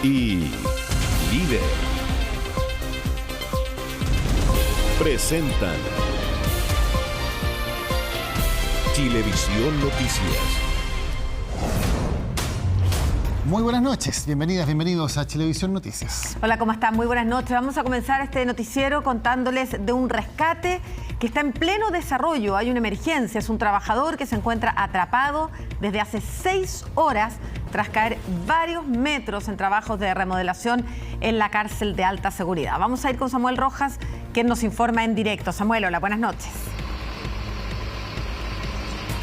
y Líder presentan Chilevisión Noticias. Muy buenas noches, bienvenidos a Chilevisión Noticias. Hola, ¿cómo están? Muy buenas noches. Vamos a comenzar este noticiero contándoles de un rescate que está en pleno desarrollo. Hay una emergencia, es un trabajador que se encuentra atrapado desde hace 6 horas tras caer varios metros en trabajos de remodelación en la cárcel de alta seguridad. Vamos a ir con Samuel Rojas, quien nos informa en directo. Samuel, hola, buenas noches.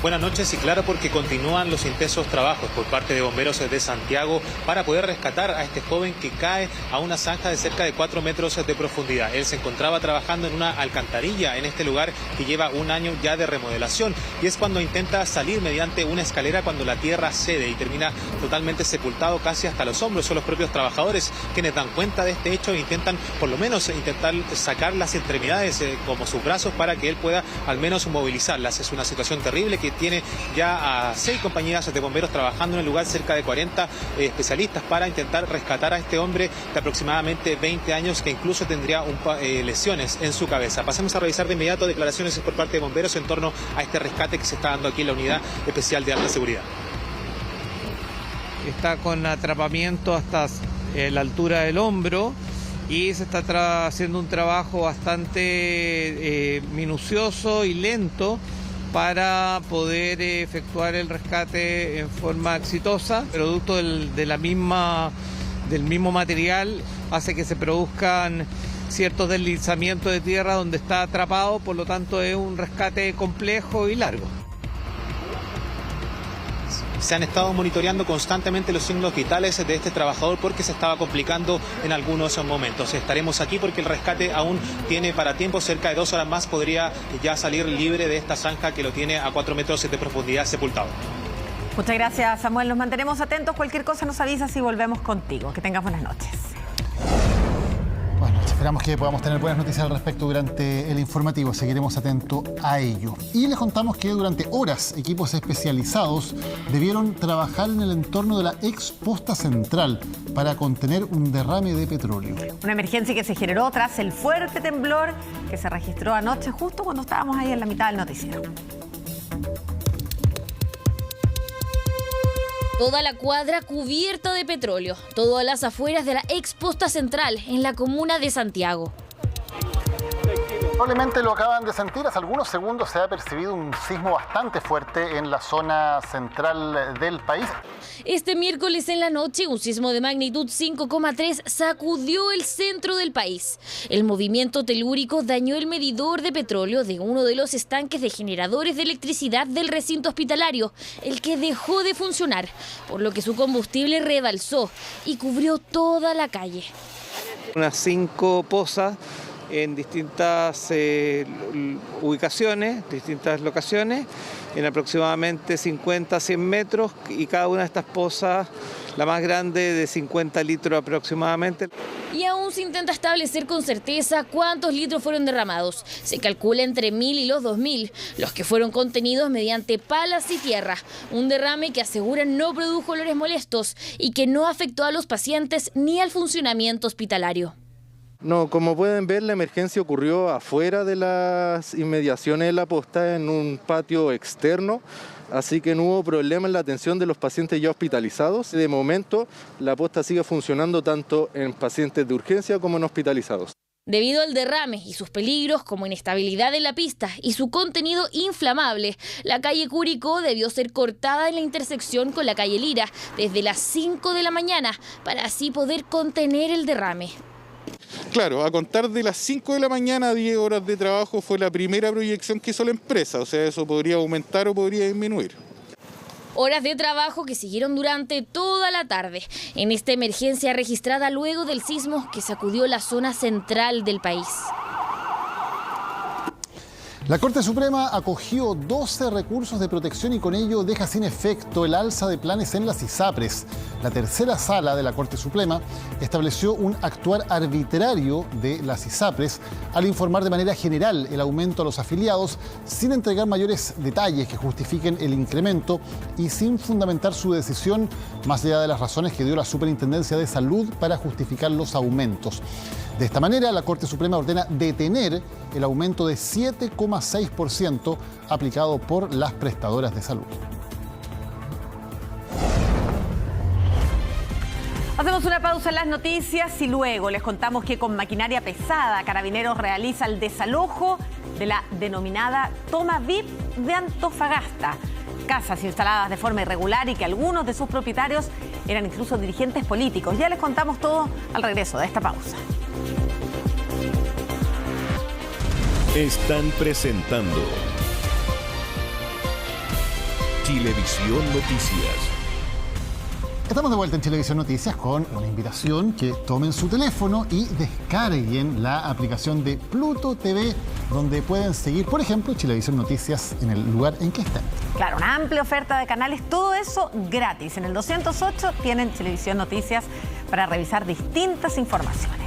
Buenas noches, y claro, porque continúan los intensos trabajos por parte de bomberos de Santiago para poder rescatar a este joven que cae a una zanja de cerca de 4 metros de profundidad. Él se encontraba trabajando en una alcantarilla en este lugar que lleva 1 año ya de remodelación, y es cuando intenta salir mediante una escalera cuando la tierra cede y termina totalmente sepultado casi hasta los hombros. Son los propios trabajadores quienes dan cuenta de este hecho e intentan por lo menos sacar las extremidades como sus brazos para que él pueda al menos movilizarlas. Es una situación terrible que tiene ya a 6 compañías de bomberos trabajando en el lugar, cerca de 40 especialistas para intentar rescatar a este hombre de aproximadamente 20 años que incluso tendría lesiones en su cabeza. Pasemos a revisar de inmediato declaraciones por parte de bomberos en torno a este rescate que se está dando aquí en la Unidad Especial de Alta Seguridad. Está con atrapamiento hasta la altura del hombro y se está haciendo un trabajo bastante minucioso y lento para poder efectuar el rescate en forma exitosa. Producto del mismo material hace que se produzcan ciertos deslizamientos de tierra donde está atrapado, por lo tanto es un rescate complejo y largo. Se han estado monitoreando constantemente los signos vitales de este trabajador porque se estaba complicando en algunos momentos. Estaremos aquí porque el rescate aún tiene para tiempo, cerca de 2 horas más podría ya salir libre de esta zanja que lo tiene a 4 metros de profundidad sepultado. Muchas gracias, Samuel. Nos mantenemos atentos. Cualquier cosa nos avisas y volvemos contigo. Que tengas buenas noches. Bueno, esperamos que podamos tener buenas noticias al respecto durante el informativo. Seguiremos atentos a ello. Y les contamos que durante horas equipos especializados debieron trabajar en el entorno de la ex posta central para contener un derrame de petróleo. Una emergencia que se generó tras el fuerte temblor que se registró anoche justo cuando estábamos ahí en la mitad del noticiero. Toda la cuadra cubierta de petróleo, todo a las afueras de la ex posta central en la comuna de Santiago. Probablemente lo acaban de sentir, hace algunos segundos se ha percibido un sismo bastante fuerte en la zona central del país. Este miércoles en la noche, un sismo de magnitud 5,3 sacudió el centro del país. El movimiento telúrico dañó el medidor de petróleo de uno de los estanques de generadores de electricidad del recinto hospitalario, el que dejó de funcionar, por lo que su combustible rebalsó y cubrió toda la calle. Unas 5 pozas en distintas ubicaciones, distintas locaciones, en aproximadamente 50 a 100 metros, y cada una de estas pozas, la más grande, de 50 litros aproximadamente. Y aún se intenta establecer con certeza cuántos litros fueron derramados. Se calcula entre 1.000 y los 2.000, los que fueron contenidos mediante palas y tierra. Un derrame que aseguran no produjo olores molestos y que no afectó a los pacientes ni al funcionamiento hospitalario. No, como pueden ver, la emergencia ocurrió afuera de las inmediaciones de la posta, en un patio externo, así que no hubo problema en la atención de los pacientes ya hospitalizados. De momento, la posta sigue funcionando tanto en pacientes de urgencia como en hospitalizados. Debido al derrame y sus peligros como inestabilidad en la pista y su contenido inflamable, la calle Curicó debió ser cortada en la intersección con la calle Lira desde las 5 de la mañana para así poder contener el derrame. Claro, a contar de las 5 de la mañana, 10 horas de trabajo fue la primera proyección que hizo la empresa, o sea, eso podría aumentar o podría disminuir. Horas de trabajo que siguieron durante toda la tarde en esta emergencia registrada luego del sismo que sacudió la zona central del país. La Corte Suprema acogió 12 recursos de protección y con ello deja sin efecto el alza de planes en las ISAPRES. La tercera sala de la Corte Suprema estableció un actuar arbitrario de las ISAPRES al informar de manera general el aumento a los afiliados sin entregar mayores detalles que justifiquen el incremento y sin fundamentar su decisión más allá de las razones que dio la Superintendencia de Salud para justificar los aumentos. De esta manera, la Corte Suprema ordena detener el aumento de 7,6% aplicado por las prestadoras de salud. Hacemos una pausa en las noticias y luego les contamos que con maquinaria pesada Carabineros realiza el desalojo de la denominada Toma VIP de Antofagasta. Casas instaladas de forma irregular y que algunos de sus propietarios eran incluso dirigentes políticos. Ya les contamos todo al regreso de esta pausa. Están presentando Chilevisión Noticias. Estamos de vuelta en Chilevisión Noticias con una invitación que tomen su teléfono y descarguen la aplicación de Pluto TV, donde pueden seguir, por ejemplo, Chilevisión Noticias en el lugar en que estén. Claro, una amplia oferta de canales, todo eso gratis. En el 208 tienen Chilevisión Noticias para revisar distintas informaciones.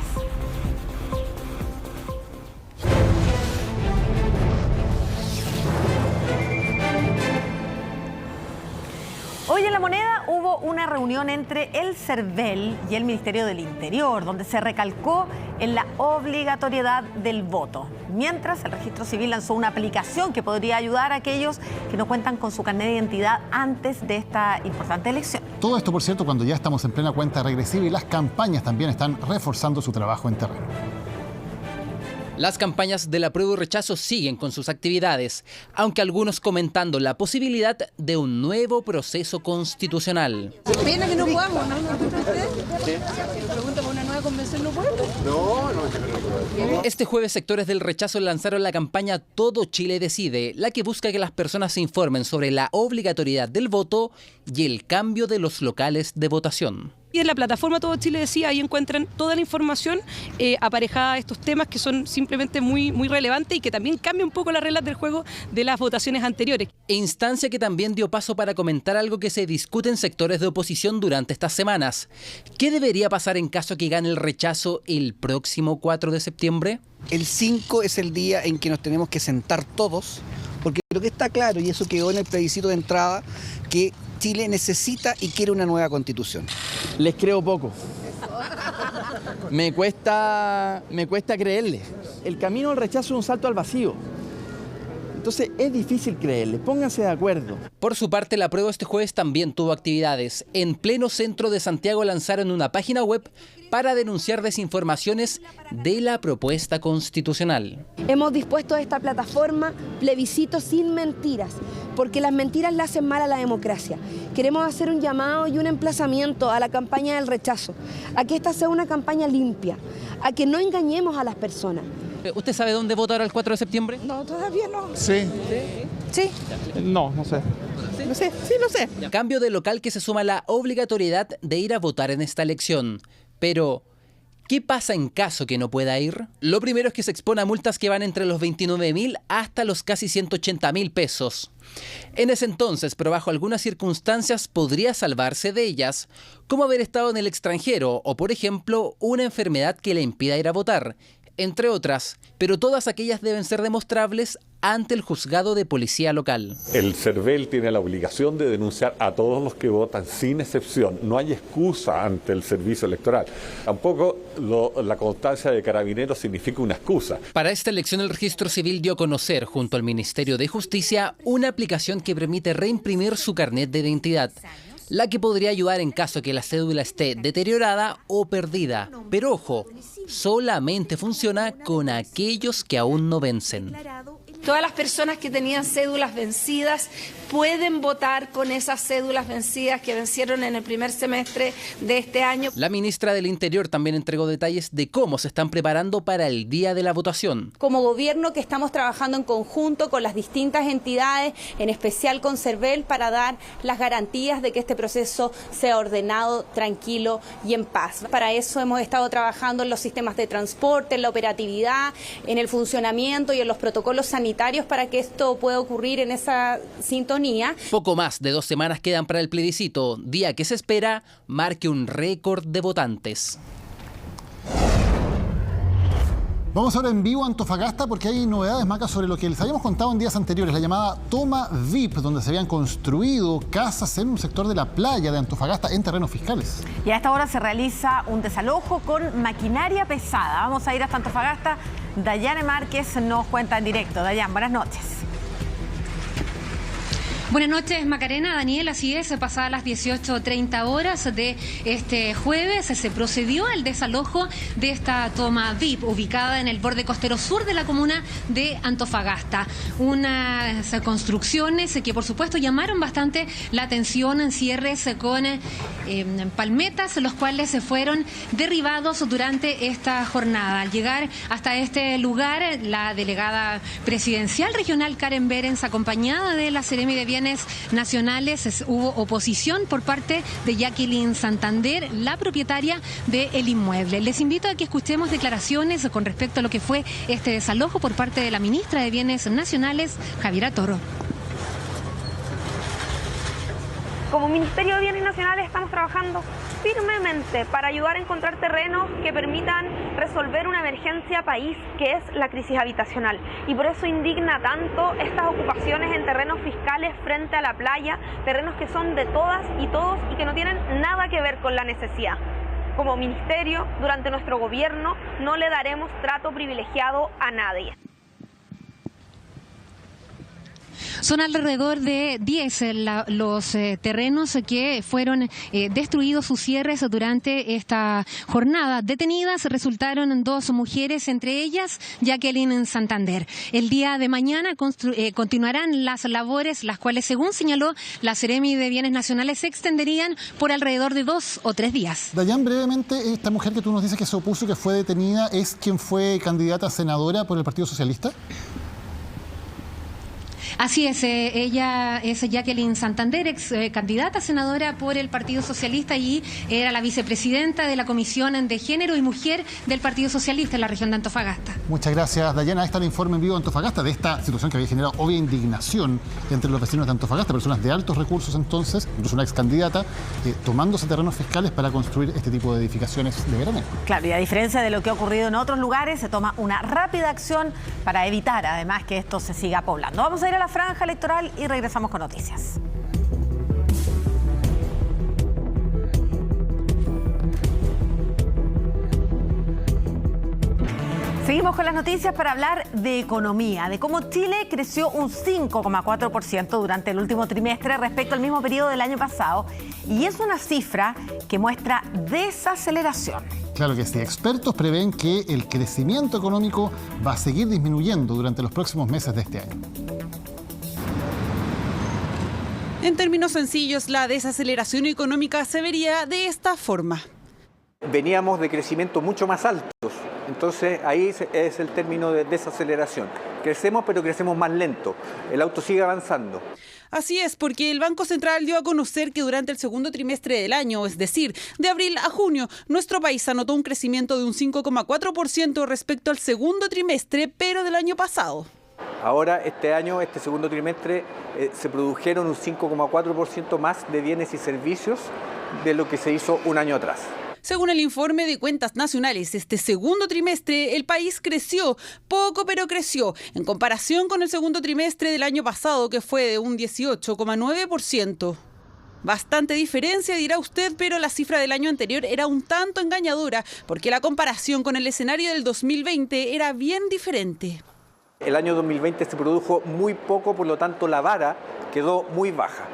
Hoy en La Moneda hubo una reunión entre el CERVEL y el Ministerio del Interior, donde se recalcó en la obligatoriedad del voto. Mientras, el Registro Civil lanzó una aplicación que podría ayudar a aquellos que no cuentan con su carnet de identidad antes de esta importante elección. Todo esto, por cierto, cuando ya estamos en plena cuenta regresiva y las campañas también están reforzando su trabajo en terreno. Las campañas del apruebo y rechazo siguen con sus actividades, aunque algunos comentando la posibilidad de un nuevo proceso constitucional. Pena que no podamos, ¿no? Pregunta por una nueva convención, ¿no podemos? No. Este jueves sectores del rechazo lanzaron la campaña Todo Chile Decide, la que busca que las personas se informen sobre la obligatoriedad del voto y el cambio de los locales de votación. Y en la plataforma Todo Chile Decide, ahí encuentran toda la información aparejada a estos temas que son simplemente muy relevantes y que también cambia un poco las reglas del juego de las votaciones anteriores. Instancia que también dio paso para comentar algo que se discute en sectores de oposición durante estas semanas. ¿Qué debería pasar en caso que gane el rechazo el próximo 4 de septiembre? El 5 es el día en que nos tenemos que sentar todos, porque lo que está claro, y eso quedó en el plebiscito de entrada, que Chile necesita y quiere una nueva constitución. Les creo poco. Me cuesta creerles. El camino al rechazo es un salto al vacío. Entonces es difícil creerles. Pónganse de acuerdo. Por su parte, la apruebo este jueves también tuvo actividades. En pleno centro de Santiago lanzaron una página web para denunciar desinformaciones de la propuesta constitucional. Hemos dispuesto esta plataforma Plebiscito sin mentiras, porque las mentiras le hacen mal a la democracia. Queremos hacer un llamado y un emplazamiento a la campaña del rechazo, a que esta sea una campaña limpia, a que no engañemos a las personas. ¿Usted sabe dónde vota ahora el 4 de septiembre? No, todavía no. Sí. ¿Sí? No sé. No sé, sí lo sé. Cambio de local que se suma a la obligatoriedad de ir a votar en esta elección. Pero, ¿qué pasa en caso que no pueda ir? Lo primero es que se expone a multas que van entre los 29.000 hasta los casi 180.000 pesos. En ese entonces, pero bajo algunas circunstancias, podría salvarse de ellas, como haber estado en el extranjero o, por ejemplo, una enfermedad que le impida ir a votar, entre otras, pero todas aquellas deben ser demostrables ante el juzgado de policía local. El CERVEL tiene la obligación de denunciar a todos los que votan sin excepción. No hay excusa ante el servicio electoral. Tampoco la constancia de Carabineros significa una excusa. Para esta elección el Registro Civil dio a conocer, junto al Ministerio de Justicia, una aplicación que permite reimprimir su carnet de identidad, la que podría ayudar en caso que la cédula esté deteriorada o perdida. Pero ojo, solamente funciona con aquellos que aún no vencen. Todas las personas que tenían cédulas vencidas pueden votar con esas cédulas vencidas que vencieron en el primer semestre de este año. La ministra del Interior también entregó detalles de cómo se están preparando para el día de la votación. Como gobierno que estamos trabajando en conjunto con las distintas entidades, en especial con CERVEL, para dar las garantías de que este proceso sea ordenado, tranquilo y en paz. Para eso hemos estado trabajando en los sistemas de transporte, en la operatividad, en el funcionamiento y en los protocolos sanitarios para que esto pueda ocurrir en esa sintonía. Poco más de 2 semanas quedan para el plebiscito, día que se espera marque un récord de votantes. Vamos ahora en vivo a Antofagasta porque hay novedades, Maca, sobre lo que les habíamos contado en días anteriores, la llamada toma VIP, donde se habían construido casas en un sector de la playa de Antofagasta en terrenos fiscales. Y a esta hora se realiza un desalojo con maquinaria pesada. Vamos a ir hasta Antofagasta. Dayane Márquez nos cuenta en directo. Dayan, buenas noches. Buenas noches, Macarena. Daniel, así es, pasadas las 18:30 horas de este jueves se procedió al desalojo de esta toma VIP ubicada en el borde costero sur de la comuna de Antofagasta. Unas construcciones que por supuesto llamaron bastante la atención en cierres con palmetas, los cuales se fueron derribados durante esta jornada. Al llegar hasta este lugar, la delegada presidencial regional Karen Berens, acompañada de la Seremi de Bienes Nacionales, hubo oposición por parte de Jacqueline Santander, la propietaria del inmueble. Les invito a que escuchemos declaraciones con respecto a lo que fue este desalojo por parte de la ministra de Bienes Nacionales, Javiera Toro. Como Ministerio de Bienes Nacionales estamos trabajando firmemente para ayudar a encontrar terrenos que permitan resolver una emergencia país que es la crisis habitacional. Y por eso indigna tanto estas ocupaciones en terrenos fiscales frente a la playa, terrenos que son de todas y todos y que no tienen nada que ver con la necesidad. Como ministerio, durante nuestro gobierno, no le daremos trato privilegiado a nadie. Son alrededor de 10 los terrenos que fueron destruidos, sus cierres durante esta jornada. Detenidas resultaron 2 mujeres, entre ellas Jacqueline Santander. El día de mañana continuarán las labores, las cuales, según señaló la Seremi de Bienes Nacionales, se extenderían por alrededor de 2 o 3 días. Dayan, brevemente, esta mujer que tú nos dices que se opuso, que fue detenida, ¿es quien fue candidata a senadora por el Partido Socialista? Así es, ella es Jacqueline Santander, ex candidata a senadora por el Partido Socialista y era la vicepresidenta de la Comisión de Género y Mujer del Partido Socialista en la región de Antofagasta. Muchas gracias, Dayana. Ahí está el informe en vivo de Antofagasta de esta situación que había generado obvia indignación entre los vecinos de Antofagasta, personas de altos recursos entonces, incluso una ex candidata, tomándose terrenos fiscales para construir este tipo de edificaciones de veraneo. Claro, y a diferencia de lo que ha ocurrido en otros lugares, se toma una rápida acción para evitar además que esto se siga poblando. Vamos a ir a la franja electoral y regresamos con noticias. Seguimos con las noticias para hablar de economía, de cómo Chile creció un 5,4% durante el último trimestre respecto al mismo periodo del año pasado, y es una cifra que muestra desaceleración. Claro que sí. Expertos prevén que el crecimiento económico va a seguir disminuyendo durante los próximos meses de este año. En términos sencillos, la desaceleración económica se vería de esta forma. Veníamos de crecimientos mucho más altos, entonces ahí es el término de desaceleración. Crecemos, pero crecemos más lento. El auto sigue avanzando. Así es, porque el Banco Central dio a conocer que durante el segundo trimestre del año, es decir, de abril a junio, nuestro país anotó un crecimiento de un 5,4% respecto al segundo trimestre, pero del año pasado. Ahora, este año, este segundo trimestre, se produjeron un 5,4% más de bienes y servicios de lo que se hizo un año atrás. Según el informe de Cuentas Nacionales, este segundo trimestre el país creció, poco pero creció, en comparación con el segundo trimestre del año pasado, que fue de un 18,9%. Bastante diferencia, dirá usted, pero la cifra del año anterior era un tanto engañadora, porque la comparación con el escenario del 2020 era bien diferente. El año 2020 se produjo muy poco, por lo tanto la vara quedó muy baja.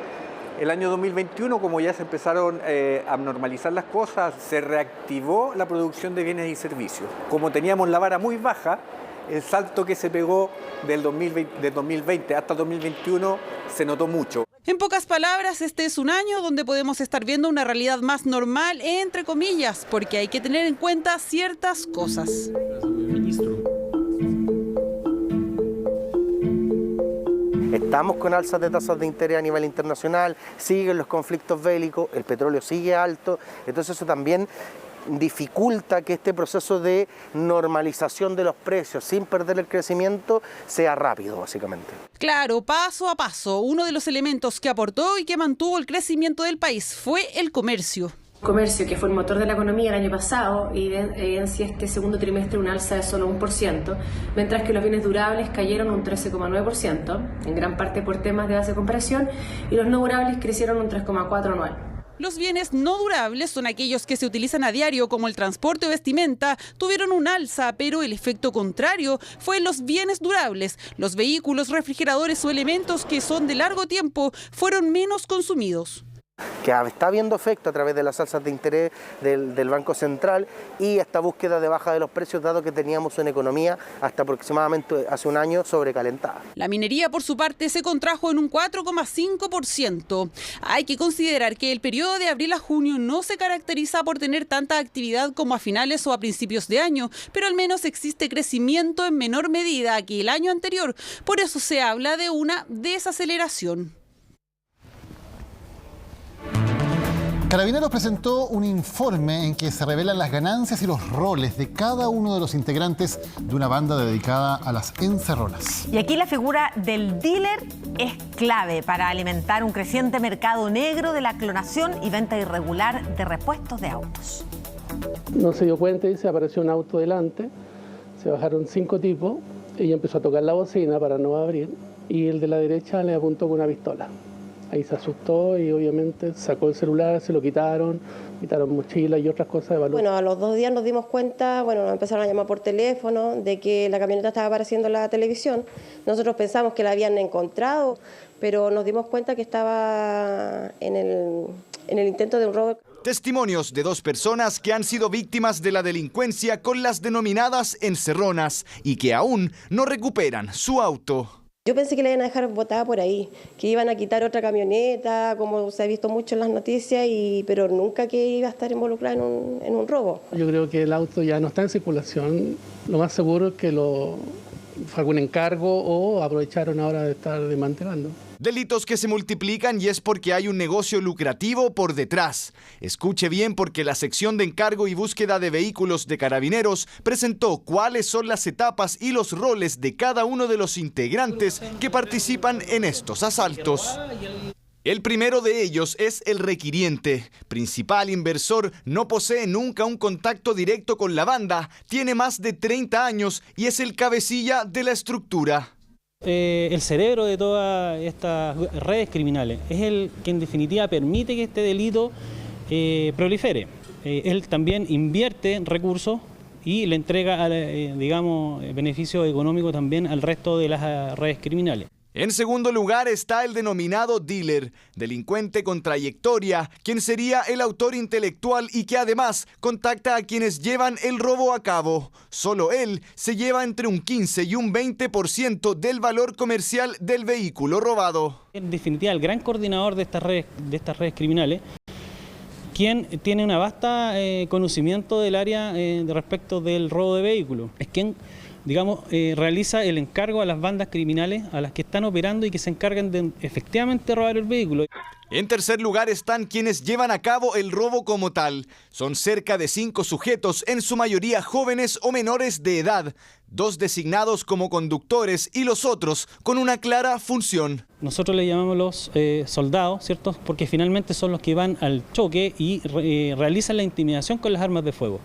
El año 2021, como ya se empezaron a normalizar las cosas, se reactivó la producción de bienes y servicios. Como teníamos la vara muy baja, el salto que se pegó del 2020 hasta el 2021 se notó mucho. En pocas palabras, este es un año donde podemos estar viendo una realidad más normal, entre comillas, porque hay que tener en cuenta ciertas cosas. Estamos con alzas de tasas de interés a nivel internacional, siguen los conflictos bélicos, el petróleo sigue alto, entonces eso también dificulta que este proceso de normalización de los precios sin perder el crecimiento sea rápido, básicamente. Claro, paso a paso, uno de los elementos que aportó y que mantuvo el crecimiento del país fue el comercio. Comercio, que fue el motor de la economía el año pasado, evidencia este segundo trimestre un alza de solo 1%, mientras que los bienes durables cayeron un 13,9%, en gran parte por temas de base de comparación, y los no durables crecieron un 3,4% anual. Los bienes no durables son aquellos que se utilizan a diario, como el transporte o vestimenta, tuvieron un alza, pero el efecto contrario fue en los bienes durables. Los vehículos, refrigeradores o elementos que son de largo tiempo fueron menos consumidos. Que está habiendo efecto a través de las alzas de interés del Banco Central y esta búsqueda de baja de los precios, dado que teníamos una economía hasta aproximadamente hace un año sobrecalentada. La minería, por su parte, se contrajo en un 4,5%. Hay que considerar que el periodo de abril a junio no se caracteriza por tener tanta actividad como a finales o a principios de año, pero al menos existe crecimiento en menor medida que el año anterior. Por eso se habla de una desaceleración. Carabineros presentó un informe en que se revelan las ganancias y los roles de cada uno de los integrantes de una banda dedicada a las encerronas. Y aquí la figura del dealer es clave para alimentar un creciente mercado negro de la clonación y venta irregular de repuestos de autos. No se dio cuenta y se apareció un auto delante, se bajaron 5 tipos, ella empezó a tocar la bocina para no abrir y el de la derecha le apuntó con una pistola. Ahí se asustó y obviamente sacó el celular, se lo quitaron mochilas y otras cosas de valor. Bueno, a los 2 días nos dimos cuenta, nos empezaron a llamar por teléfono de que la camioneta estaba apareciendo en la televisión. Nosotros pensamos que la habían encontrado, pero nos dimos cuenta que estaba en el intento de un robo. Testimonios de 2 personas que han sido víctimas de la delincuencia con las denominadas encerronas y que aún no recuperan su auto. Yo pensé que la iban a dejar botada por ahí, que iban a quitar otra camioneta, como se ha visto mucho en las noticias, pero nunca que iba a estar involucrada en un robo. Yo creo que el auto ya no está en circulación. Lo más seguro es que fue algún encargo o aprovecharon ahora de estar desmantelando. Delitos que se multiplican y es porque hay un negocio lucrativo por detrás. Escuche bien, porque la sección de encargo y búsqueda de vehículos de Carabineros presentó cuáles son las etapas y los roles de cada uno de los integrantes que participan en estos asaltos. El primero de ellos es el requiriente. Principal inversor, no posee nunca un contacto directo con la banda, tiene más de 30 años y es el cabecilla de la estructura. El cerebro de todas estas redes criminales es el que en definitiva permite que este delito prolifere. Él también invierte recursos y le entrega, beneficio económico también al resto de las redes criminales. En segundo lugar está el denominado dealer, delincuente con trayectoria, quien sería el autor intelectual y que además contacta a quienes llevan el robo a cabo. Solo él se lleva entre un 15 y un 20% del valor comercial del vehículo robado. En definitiva, el gran coordinador de estas redes criminales, quien tiene una vasta conocimiento del área respecto del robo de vehículos, es quien realiza el encargo a las bandas criminales a las que están operando y que se encargan de efectivamente robar el vehículo. En tercer lugar están quienes llevan a cabo el robo como tal. Son cerca de 5 sujetos, en su mayoría jóvenes o menores de edad, 2 designados como conductores y los otros con una clara función. Nosotros le llamamos los soldados, ¿cierto? Porque finalmente son los que van al choque y realizan la intimidación con las armas de fuego.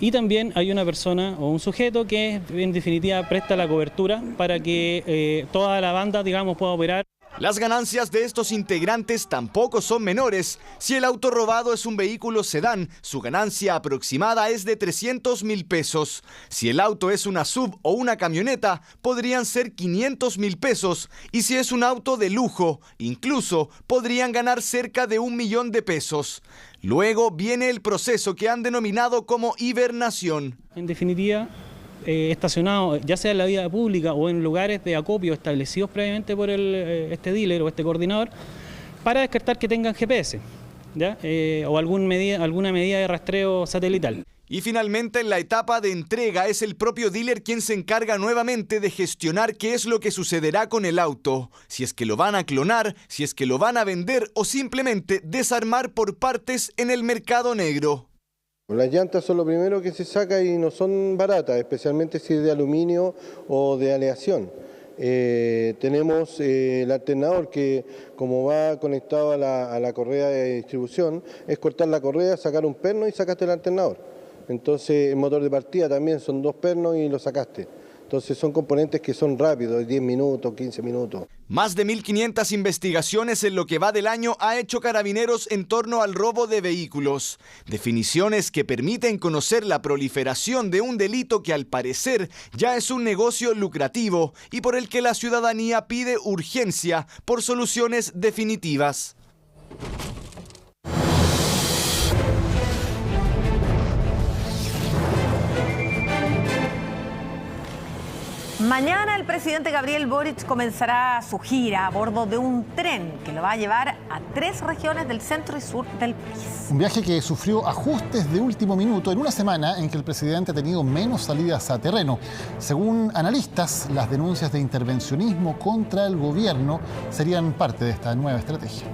Y también hay una persona o un sujeto que en definitiva presta la cobertura para que toda la banda, pueda operar. Las ganancias de estos integrantes tampoco son menores. Si el auto robado es un vehículo sedán, su ganancia aproximada es de 300.000 pesos. Si el auto es una sub o una camioneta, podrían ser 500.000 pesos. Y si es un auto de lujo, incluso podrían ganar cerca de 1 millón de pesos. Luego viene el proceso que han denominado como hibernación. En definitiva, estacionados, ya sea en la vía pública o en lugares de acopio establecidos previamente por este dealer o este coordinador, para descartar que tengan GPS, ¿ya? O alguna medida de rastreo satelital. Y finalmente, en la etapa de entrega, es el propio dealer quien se encarga nuevamente de gestionar qué es lo que sucederá con el auto. Si es que lo van a clonar, si es que lo van a vender o simplemente desarmar por partes en el mercado negro. Las llantas son lo primero que se saca y no son baratas, especialmente si es de aluminio o de aleación. Tenemos el alternador que, como va conectado a la correa de distribución, es cortar la correa, sacar un perno y sacaste el alternador. Entonces el motor de partida también son 2 pernos y lo sacaste. Entonces son componentes que son rápidos, 10 minutos, 15 minutos. Más de 1.500 investigaciones en lo que va del año ha hecho Carabineros en torno al robo de vehículos. Definiciones que permiten conocer la proliferación de un delito que al parecer ya es un negocio lucrativo y por el que la ciudadanía pide urgencia por soluciones definitivas. Mañana el presidente Gabriel Boric comenzará su gira a bordo de un tren que lo va a llevar a 3 regiones del centro y sur del país. Un viaje que sufrió ajustes de último minuto en una semana en que el presidente ha tenido menos salidas a terreno. Según analistas, las denuncias de intervencionismo contra el gobierno serían parte de esta nueva estrategia.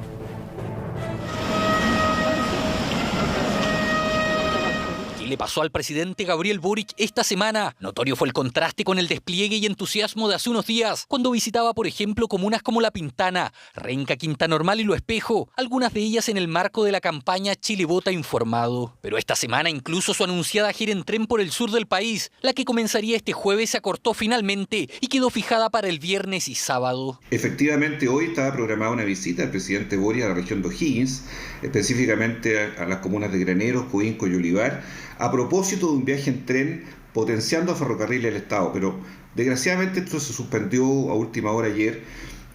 Le pasó al presidente Gabriel Boric esta semana. Notorio fue el contraste con el despliegue y entusiasmo de hace unos días, cuando visitaba, por ejemplo, comunas como La Pintana, Renca, Quinta Normal y Lo Espejo, algunas de ellas en el marco de la campaña Chile Vota Informado. Pero esta semana incluso su anunciada gira en tren por el sur del país, la que comenzaría este jueves, se acortó finalmente y quedó fijada para el viernes y sábado. Efectivamente, hoy estaba programada una visita del presidente Boric a la región de O'Higgins, específicamente a las comunas de Graneros, Coinco y Olivar, a propósito de un viaje en tren potenciando a Ferrocarriles del Estado, pero desgraciadamente esto se suspendió a última hora ayer.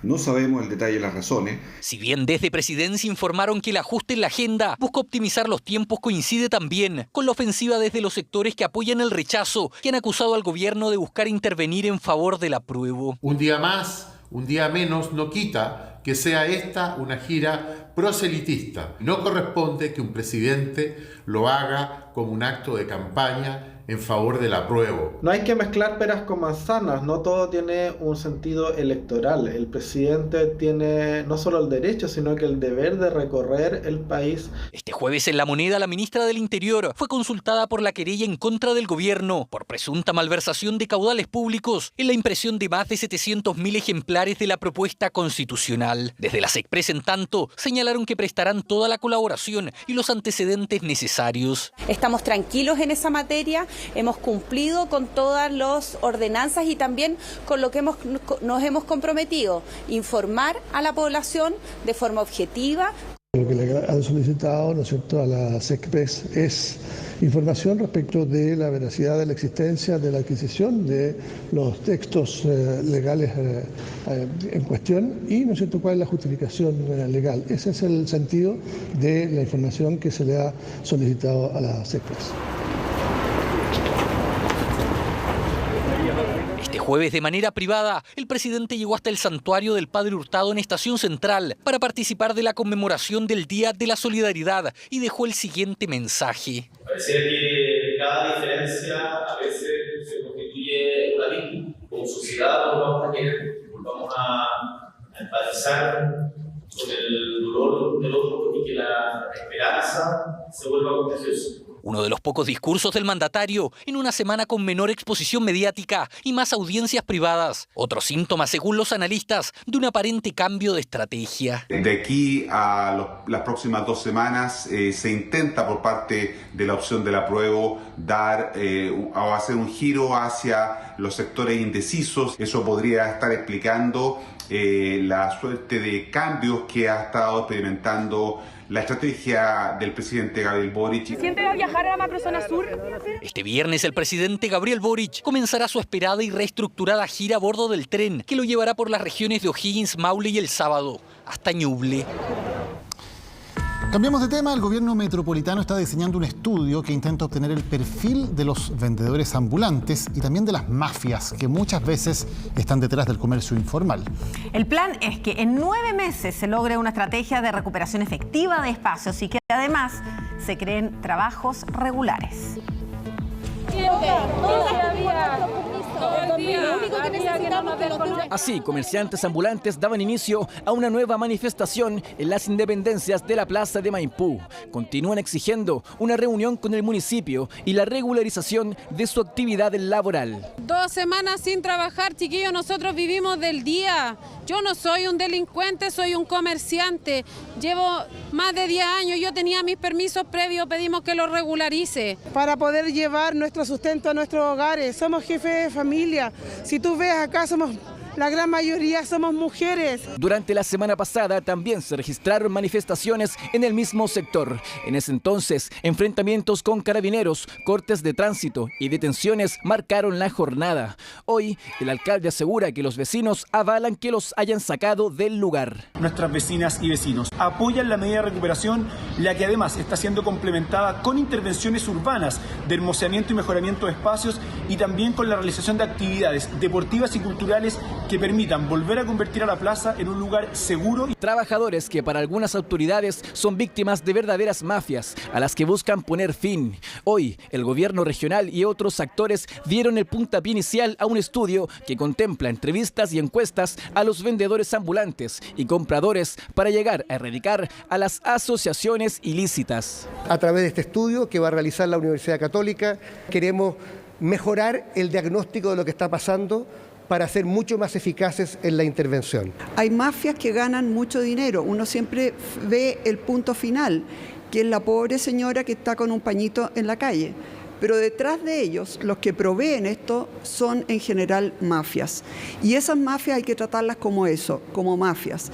No sabemos el detalle de las razones. Si bien desde Presidencia informaron que el ajuste en la agenda busca optimizar los tiempos, coincide también con la ofensiva desde los sectores que apoyan el rechazo, que han acusado al gobierno de buscar intervenir en favor del apruebo. Un día más, un día menos no quita que sea esta una gira proselitista. No corresponde que un presidente lo haga como un acto de campaña en favor del apruebo. No hay que mezclar peras con manzanas, no todo tiene un sentido electoral. El presidente tiene no solo el derecho, sino que el deber de recorrer el país. Este jueves en La Moneda, la ministra del Interior fue consultada por la querella en contra del gobierno por presunta malversación de caudales públicos en la impresión de más de 700.000 ejemplares de la propuesta constitucional. Desde la SECPRES, en tanto, señalaron que prestarán toda la colaboración y los antecedentes necesarios. Estamos tranquilos en esa materia. Hemos cumplido con todas las ordenanzas y también con lo que nos hemos comprometido, informar a la población de forma objetiva. Lo que le han solicitado, ¿no es cierto?, a la SECPRES es información respecto de la veracidad de la existencia de la adquisición de los textos legales en cuestión y, ¿no es cierto?, cuál es la justificación legal. Ese es el sentido de la información que se le ha solicitado a la SECPRES. Jueves, de manera privada, el presidente llegó hasta el santuario del Padre Hurtado en Estación Central para participar de la conmemoración del Día de la Solidaridad y dejó el siguiente mensaje. Parece que cada diferencia a veces se constituye un abismo. Como sociedad nos vamos a querer, vamos a empatizar con el dolor del otro y que la esperanza se vuelva contagiosa. Uno de los pocos discursos del mandatario en una semana con menor exposición mediática y más audiencias privadas. Otro síntoma, según los analistas, de un aparente cambio de estrategia. De aquí a las próximas 2 semanas se intenta por parte de la opción del apruebo dar o hacer un giro hacia los sectores indecisos. Eso podría estar explicando la suerte de cambios que ha estado experimentando la estrategia del presidente Gabriel Boric. ¿Siente viajar a la macrozona sur? Este viernes el presidente Gabriel Boric comenzará su esperada y reestructurada gira a bordo del tren que lo llevará por las regiones de O'Higgins, Maule y el sábado hasta Ñuble. Cambiamos de tema. El gobierno metropolitano está diseñando un estudio que intenta obtener el perfil de los vendedores ambulantes y también de las mafias que muchas veces están detrás del comercio informal. El plan es que en 9 meses se logre una estrategia de recuperación efectiva de espacios y que además se creen trabajos regulares. Así, comerciantes ambulantes daban inicio a una nueva manifestación en las independencias de la plaza de Maipú. Continúan exigiendo una reunión con el municipio y la regularización de su actividad laboral. 2 semanas sin trabajar, chiquillos, nosotros vivimos del día. Yo no soy un delincuente, soy un comerciante. Llevo más de 10 años, yo tenía mis permisos previos, pedimos que los regularice. Para poder llevar nuestro sustento a nuestros hogares, somos jefes de familia. Si tú ves acá, la gran mayoría somos mujeres. Durante la semana pasada también se registraron manifestaciones en el mismo sector. En ese entonces, enfrentamientos con carabineros, cortes de tránsito y detenciones marcaron la jornada. Hoy, el alcalde asegura que los vecinos avalan que los hayan sacado del lugar. Nuestras vecinas y vecinos apoyan la medida de recuperación, la que además está siendo complementada con intervenciones urbanas de hermoseamiento y mejoramiento de espacios y también con la realización de actividades deportivas y culturales que permitan volver a convertir a la plaza en un lugar seguro. Trabajadores que para algunas autoridades son víctimas de verdaderas mafias a las que buscan poner fin. Hoy, el gobierno regional y otros actores dieron el puntapié inicial a un estudio que contempla entrevistas y encuestas a los vendedores ambulantes y compradores para llegar a erradicar a las asociaciones ilícitas. A través de este estudio que va a realizar la Universidad Católica, queremos mejorar el diagnóstico de lo que está pasando para ser mucho más eficaces en la intervención. Hay mafias que ganan mucho dinero, uno siempre ve el punto final, que es la pobre señora que está con un pañito en la calle. Pero detrás de ellos, los que proveen esto son en general mafias. Y esas mafias hay que tratarlas como eso, como mafias.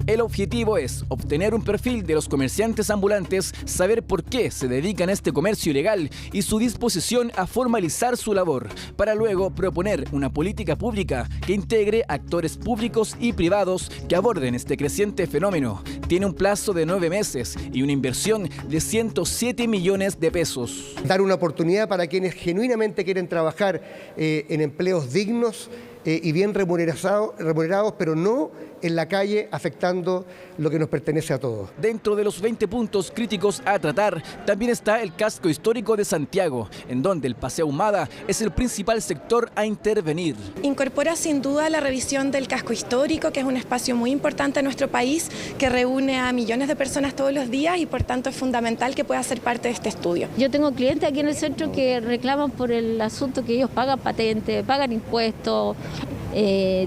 El objetivo es obtener un perfil de los comerciantes ambulantes, saber por qué se dedican a este comercio ilegal y su disposición a formalizar su labor, para luego proponer una política pública que integre actores públicos y privados que aborden este creciente fenómeno. Tiene un plazo de 9 meses y una inversión de 107 millones de pesos. Dar una oportunidad para quienes genuinamente quieren trabajar en empleos dignos y bien remunerados, pero no en la calle afectando lo que nos pertenece a todos. Dentro de los 20 puntos críticos a tratar, también está el casco histórico de Santiago, en donde el Paseo Ahumada es el principal sector a intervenir. Incorpora sin duda la revisión del casco histórico, que es un espacio muy importante en nuestro país, que reúne a millones de personas todos los días y por tanto es fundamental que pueda ser parte de este estudio. Yo tengo clientes aquí en el centro que reclaman por el asunto que ellos pagan patente, pagan impuestos,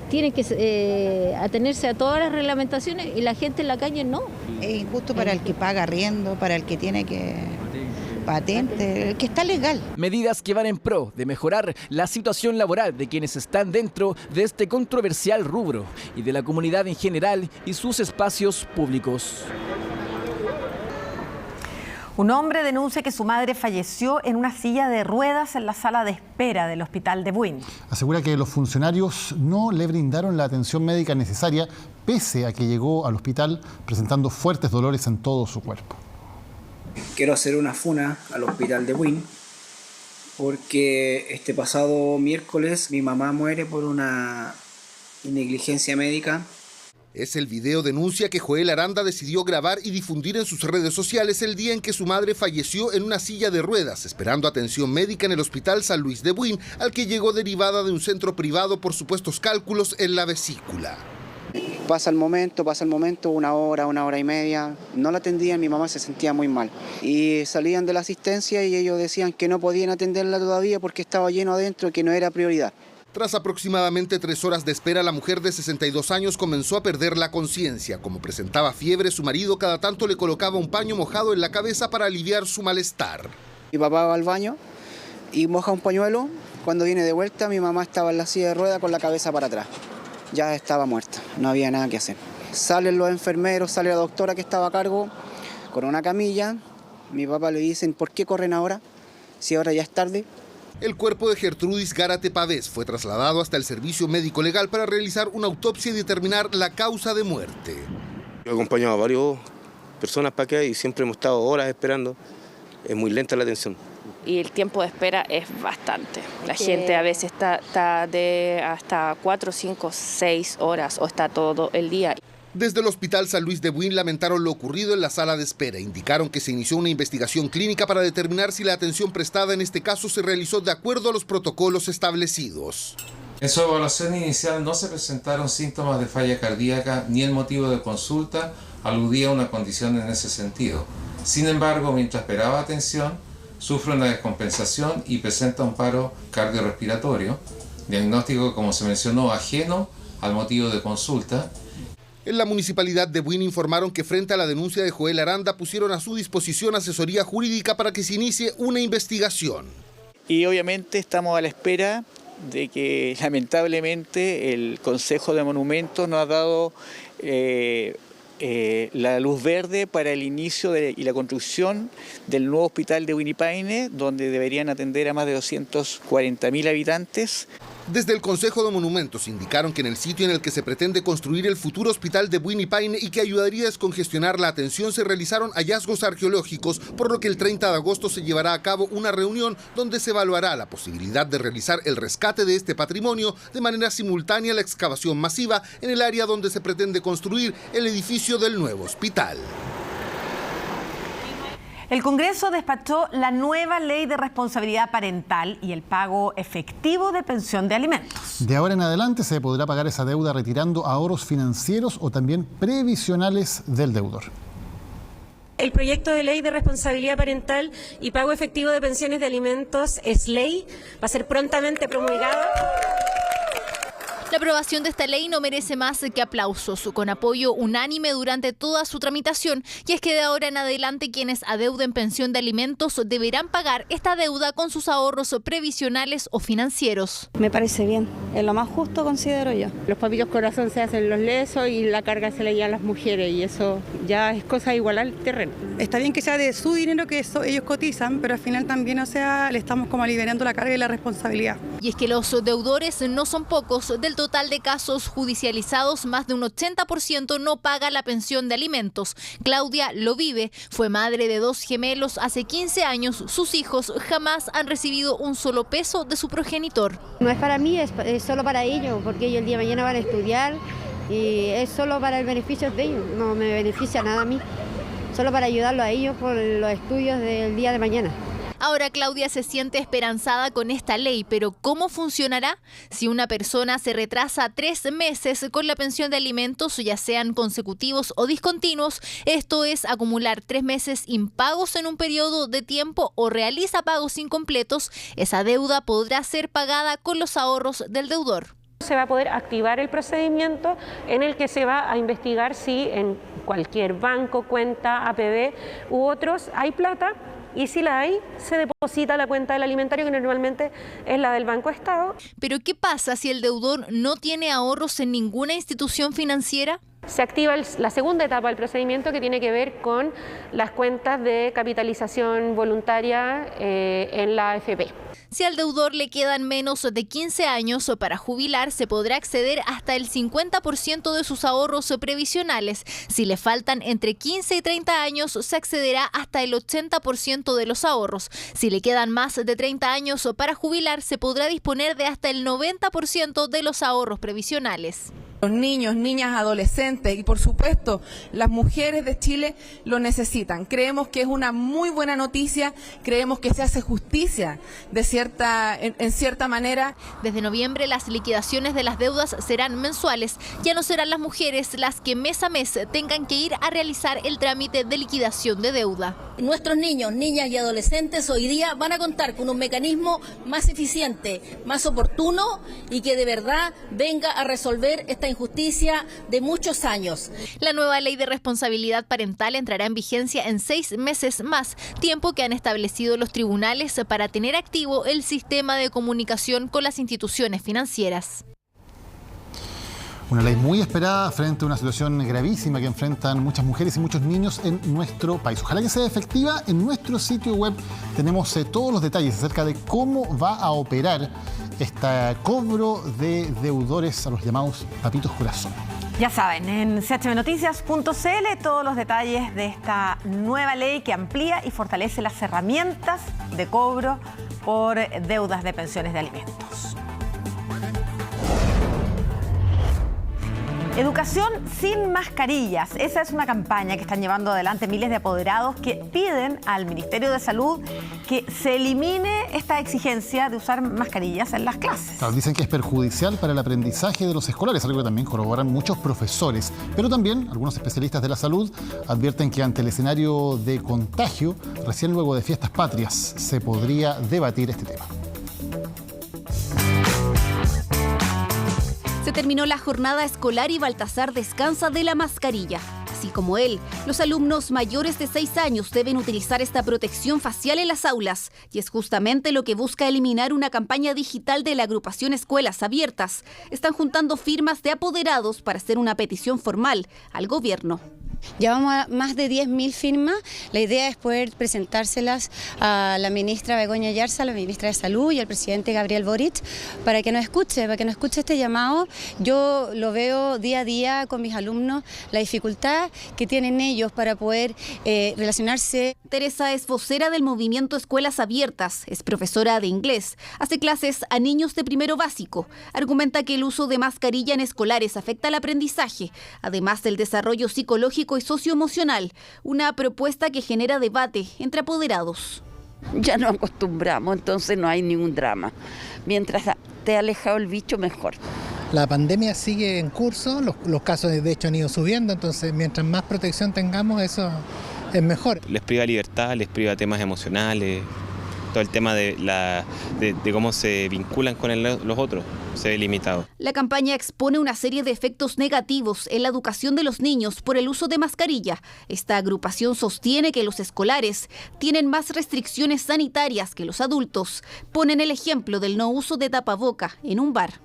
tienen que atenerse a todas las reglamentaciones y la gente en la calle no. Es injusto para el que paga arriendo, para el que tiene patente, el que está legal. Medidas que van en pro de mejorar la situación laboral de quienes están dentro de este controversial rubro y de la comunidad en general y sus espacios públicos. Un hombre denuncia que su madre falleció en una silla de ruedas en la sala de espera del hospital de Buin. Asegura que los funcionarios no le brindaron la atención médica necesaria, pese a que llegó al hospital presentando fuertes dolores en todo su cuerpo. Quiero hacer una funa al hospital de Buin porque este pasado miércoles mi mamá muere por una negligencia médica. Es el video denuncia que Joel Aranda decidió grabar y difundir en sus redes sociales el día en que su madre falleció en una silla de ruedas, esperando atención médica en el Hospital San Luis de Buin, al que llegó derivada de un centro privado por supuestos cálculos en la vesícula. Pasa el momento, 1 hora, 1 hora y media, no la atendían, mi mamá se sentía muy mal. Y salían de la asistencia y ellos decían que no podían atenderla todavía porque estaba lleno adentro, que no era prioridad. Tras aproximadamente 3 horas de espera, la mujer de 62 años comenzó a perder la conciencia. Como presentaba fiebre, su marido cada tanto le colocaba un paño mojado en la cabeza para aliviar su malestar. Mi papá va al baño y moja un pañuelo. Cuando viene de vuelta, mi mamá estaba en la silla de ruedas con la cabeza para atrás. Ya estaba muerta, no había nada que hacer. Salen los enfermeros, sale la doctora que estaba a cargo con una camilla. Mi papá le dicen, ¿por qué corren ahora? Si ahora ya es tarde. El cuerpo de Gertrudis Gárate Pavés fue trasladado hasta el servicio médico legal para realizar una autopsia y determinar la causa de muerte. He acompañado a varias personas para acá y siempre hemos estado horas esperando. Es muy lenta la atención. Y el tiempo de espera es bastante. La gente a veces está de hasta 4, 5, 6 horas o está todo el día. Desde el Hospital San Luis de Buin lamentaron lo ocurrido en la sala de espera. Indicaron que se inició una investigación clínica para determinar si la atención prestada en este caso se realizó de acuerdo a los protocolos establecidos. En su evaluación inicial no se presentaron síntomas de falla cardíaca ni el motivo de consulta aludía a una condición en ese sentido. Sin embargo, mientras esperaba atención, sufre una descompensación y presenta un paro cardiorrespiratorio, diagnóstico, como se mencionó, ajeno al motivo de consulta. En la Municipalidad de Buin informaron que frente a la denuncia de Joel Aranda pusieron a su disposición asesoría jurídica para que se inicie una investigación. Y obviamente estamos a la espera de que lamentablemente el Consejo de Monumentos nos ha dado la luz verde para el inicio y la construcción del nuevo hospital de Huinipaine, donde deberían atender a más de 240.000 habitantes. Desde el Consejo de Monumentos indicaron que en el sitio en el que se pretende construir el futuro hospital de Huinipaine y que ayudaría a descongestionar la atención se realizaron hallazgos arqueológicos, por lo que el 30 de agosto se llevará a cabo una reunión donde se evaluará la posibilidad de realizar el rescate de este patrimonio de manera simultánea a la excavación masiva en el área donde se pretende construir el edificio del nuevo hospital. El Congreso despachó la nueva ley de responsabilidad parental y el pago efectivo de pensión de alimentos. De ahora en adelante se podrá pagar esa deuda retirando ahorros financieros o también previsionales del deudor. El proyecto de ley de responsabilidad parental y pago efectivo de pensiones de alimentos es ley, va a ser prontamente promulgado. La aprobación de esta ley no merece más que aplausos, con apoyo unánime durante toda su tramitación, y es que de ahora en adelante quienes adeuden pensión de alimentos deberán pagar esta deuda con sus ahorros previsionales o financieros. Me parece bien, es lo más justo, considero yo. Los papitos corazón se hacen los lesos y la carga se le lleva a las mujeres, y eso ya es cosa de igualar el terreno. Está bien que sea de su dinero que ellos cotizan, pero al final también, le estamos como liberando la carga y la responsabilidad. Y es que los deudores no son pocos. Del total de casos judicializados, más de un 80% no paga la pensión de alimentos. Claudia lo vive, fue madre de 2 gemelos hace 15 años. Sus hijos jamás han recibido un solo peso de su progenitor. No es para mí, es solo para ellos, porque ellos el día de mañana van a estudiar y es solo para el beneficio de ellos, no me beneficia nada a mí, solo para ayudarlos a ellos por los estudios del día de mañana. Ahora Claudia se siente esperanzada con esta ley, pero ¿cómo funcionará? Si una persona se retrasa 3 meses con la pensión de alimentos, ya sean consecutivos o discontinuos, esto es acumular 3 meses impagos en un periodo de tiempo o realiza pagos incompletos, esa deuda podrá ser pagada con los ahorros del deudor. Se va a poder activar el procedimiento en el que se va a investigar si en cualquier banco, cuenta, APB u otros hay plata. Y si la hay, se deposita a la cuenta del alimentario, que normalmente es la del Banco Estado. ¿Pero qué pasa si el deudor no tiene ahorros en ninguna institución financiera? Se activa la segunda etapa del procedimiento, que tiene que ver con las cuentas de capitalización voluntaria en la AFP. Si al deudor le quedan menos de 15 años para jubilar, se podrá acceder hasta el 50% de sus ahorros previsionales. Si le faltan entre 15 y 30 años, se accederá hasta el 80% de los ahorros. Si le quedan más de 30 años para jubilar, se podrá disponer de hasta el 90% de los ahorros previsionales. Los niños, niñas, adolescentes y por supuesto las mujeres de Chile lo necesitan. Creemos que es una muy buena noticia, creemos que se hace justicia en cierta manera. Desde noviembre las liquidaciones de las deudas serán mensuales. Ya no serán las mujeres las que mes a mes tengan que ir a realizar el trámite de liquidación de deuda. Nuestros niños, niñas y adolescentes hoy día van a contar con un mecanismo más eficiente, más oportuno y que de verdad venga a resolver esta injusticia de muchos años. La nueva ley de responsabilidad parental entrará en vigencia en 6 meses más, tiempo que han establecido los tribunales para tener activo el sistema de comunicación con las instituciones financieras. Una ley muy esperada frente a una situación gravísima que enfrentan muchas mujeres y muchos niños en nuestro país. Ojalá que sea efectiva. En nuestro sitio web tenemos todos los detalles acerca de cómo va a operar este cobro de deudores a los llamados papitos corazón. Ya saben, en chmnoticias.cl todos los detalles de esta nueva ley que amplía y fortalece las herramientas de cobro por deudas de pensiones de alimentos. Educación sin mascarillas. Esa es una campaña que están llevando adelante miles de apoderados que piden al Ministerio de Salud que se elimine esta exigencia de usar mascarillas en las clases. Claro, dicen que es perjudicial para el aprendizaje de los escolares, algo que también corroboran muchos profesores. Pero también algunos especialistas de la salud advierten que ante el escenario de contagio, recién luego de fiestas patrias, se podría debatir este tema. Se terminó la jornada escolar y Baltasar descansa de la mascarilla. Así como él, los alumnos mayores de 6 años deben utilizar esta protección facial en las aulas. Y es justamente lo que busca eliminar una campaña digital de la agrupación Escuelas Abiertas. Están juntando firmas de apoderados para hacer una petición formal al gobierno. Llevamos a más de 10.000 firmas. La idea es poder presentárselas a la ministra Begoña Yarza, la ministra de Salud y al presidente Gabriel Boric para que nos escuche este llamado. Yo lo veo día a día con mis alumnos, la dificultad que tienen ellos para poder relacionarse. Teresa es vocera del movimiento Escuelas Abiertas, es profesora de inglés, hace clases a niños de primero básico. Argumenta que el uso de mascarilla en escolares afecta al aprendizaje, además del desarrollo psicológico y socioemocional, una propuesta que genera debate entre apoderados. Ya nos acostumbramos, entonces no hay ningún drama. Mientras te ha alejado el bicho, mejor. La pandemia sigue en curso, los casos de hecho han ido subiendo, entonces mientras más protección tengamos, eso es mejor. Les priva libertad, les priva temas emocionales, todo el tema de cómo se vinculan con los otros se ve limitado. La campaña expone una serie de efectos negativos en la educación de los niños por el uso de mascarilla. Esta agrupación sostiene que los escolares tienen más restricciones sanitarias que los adultos. Ponen el ejemplo del no uso de tapaboca en un bar.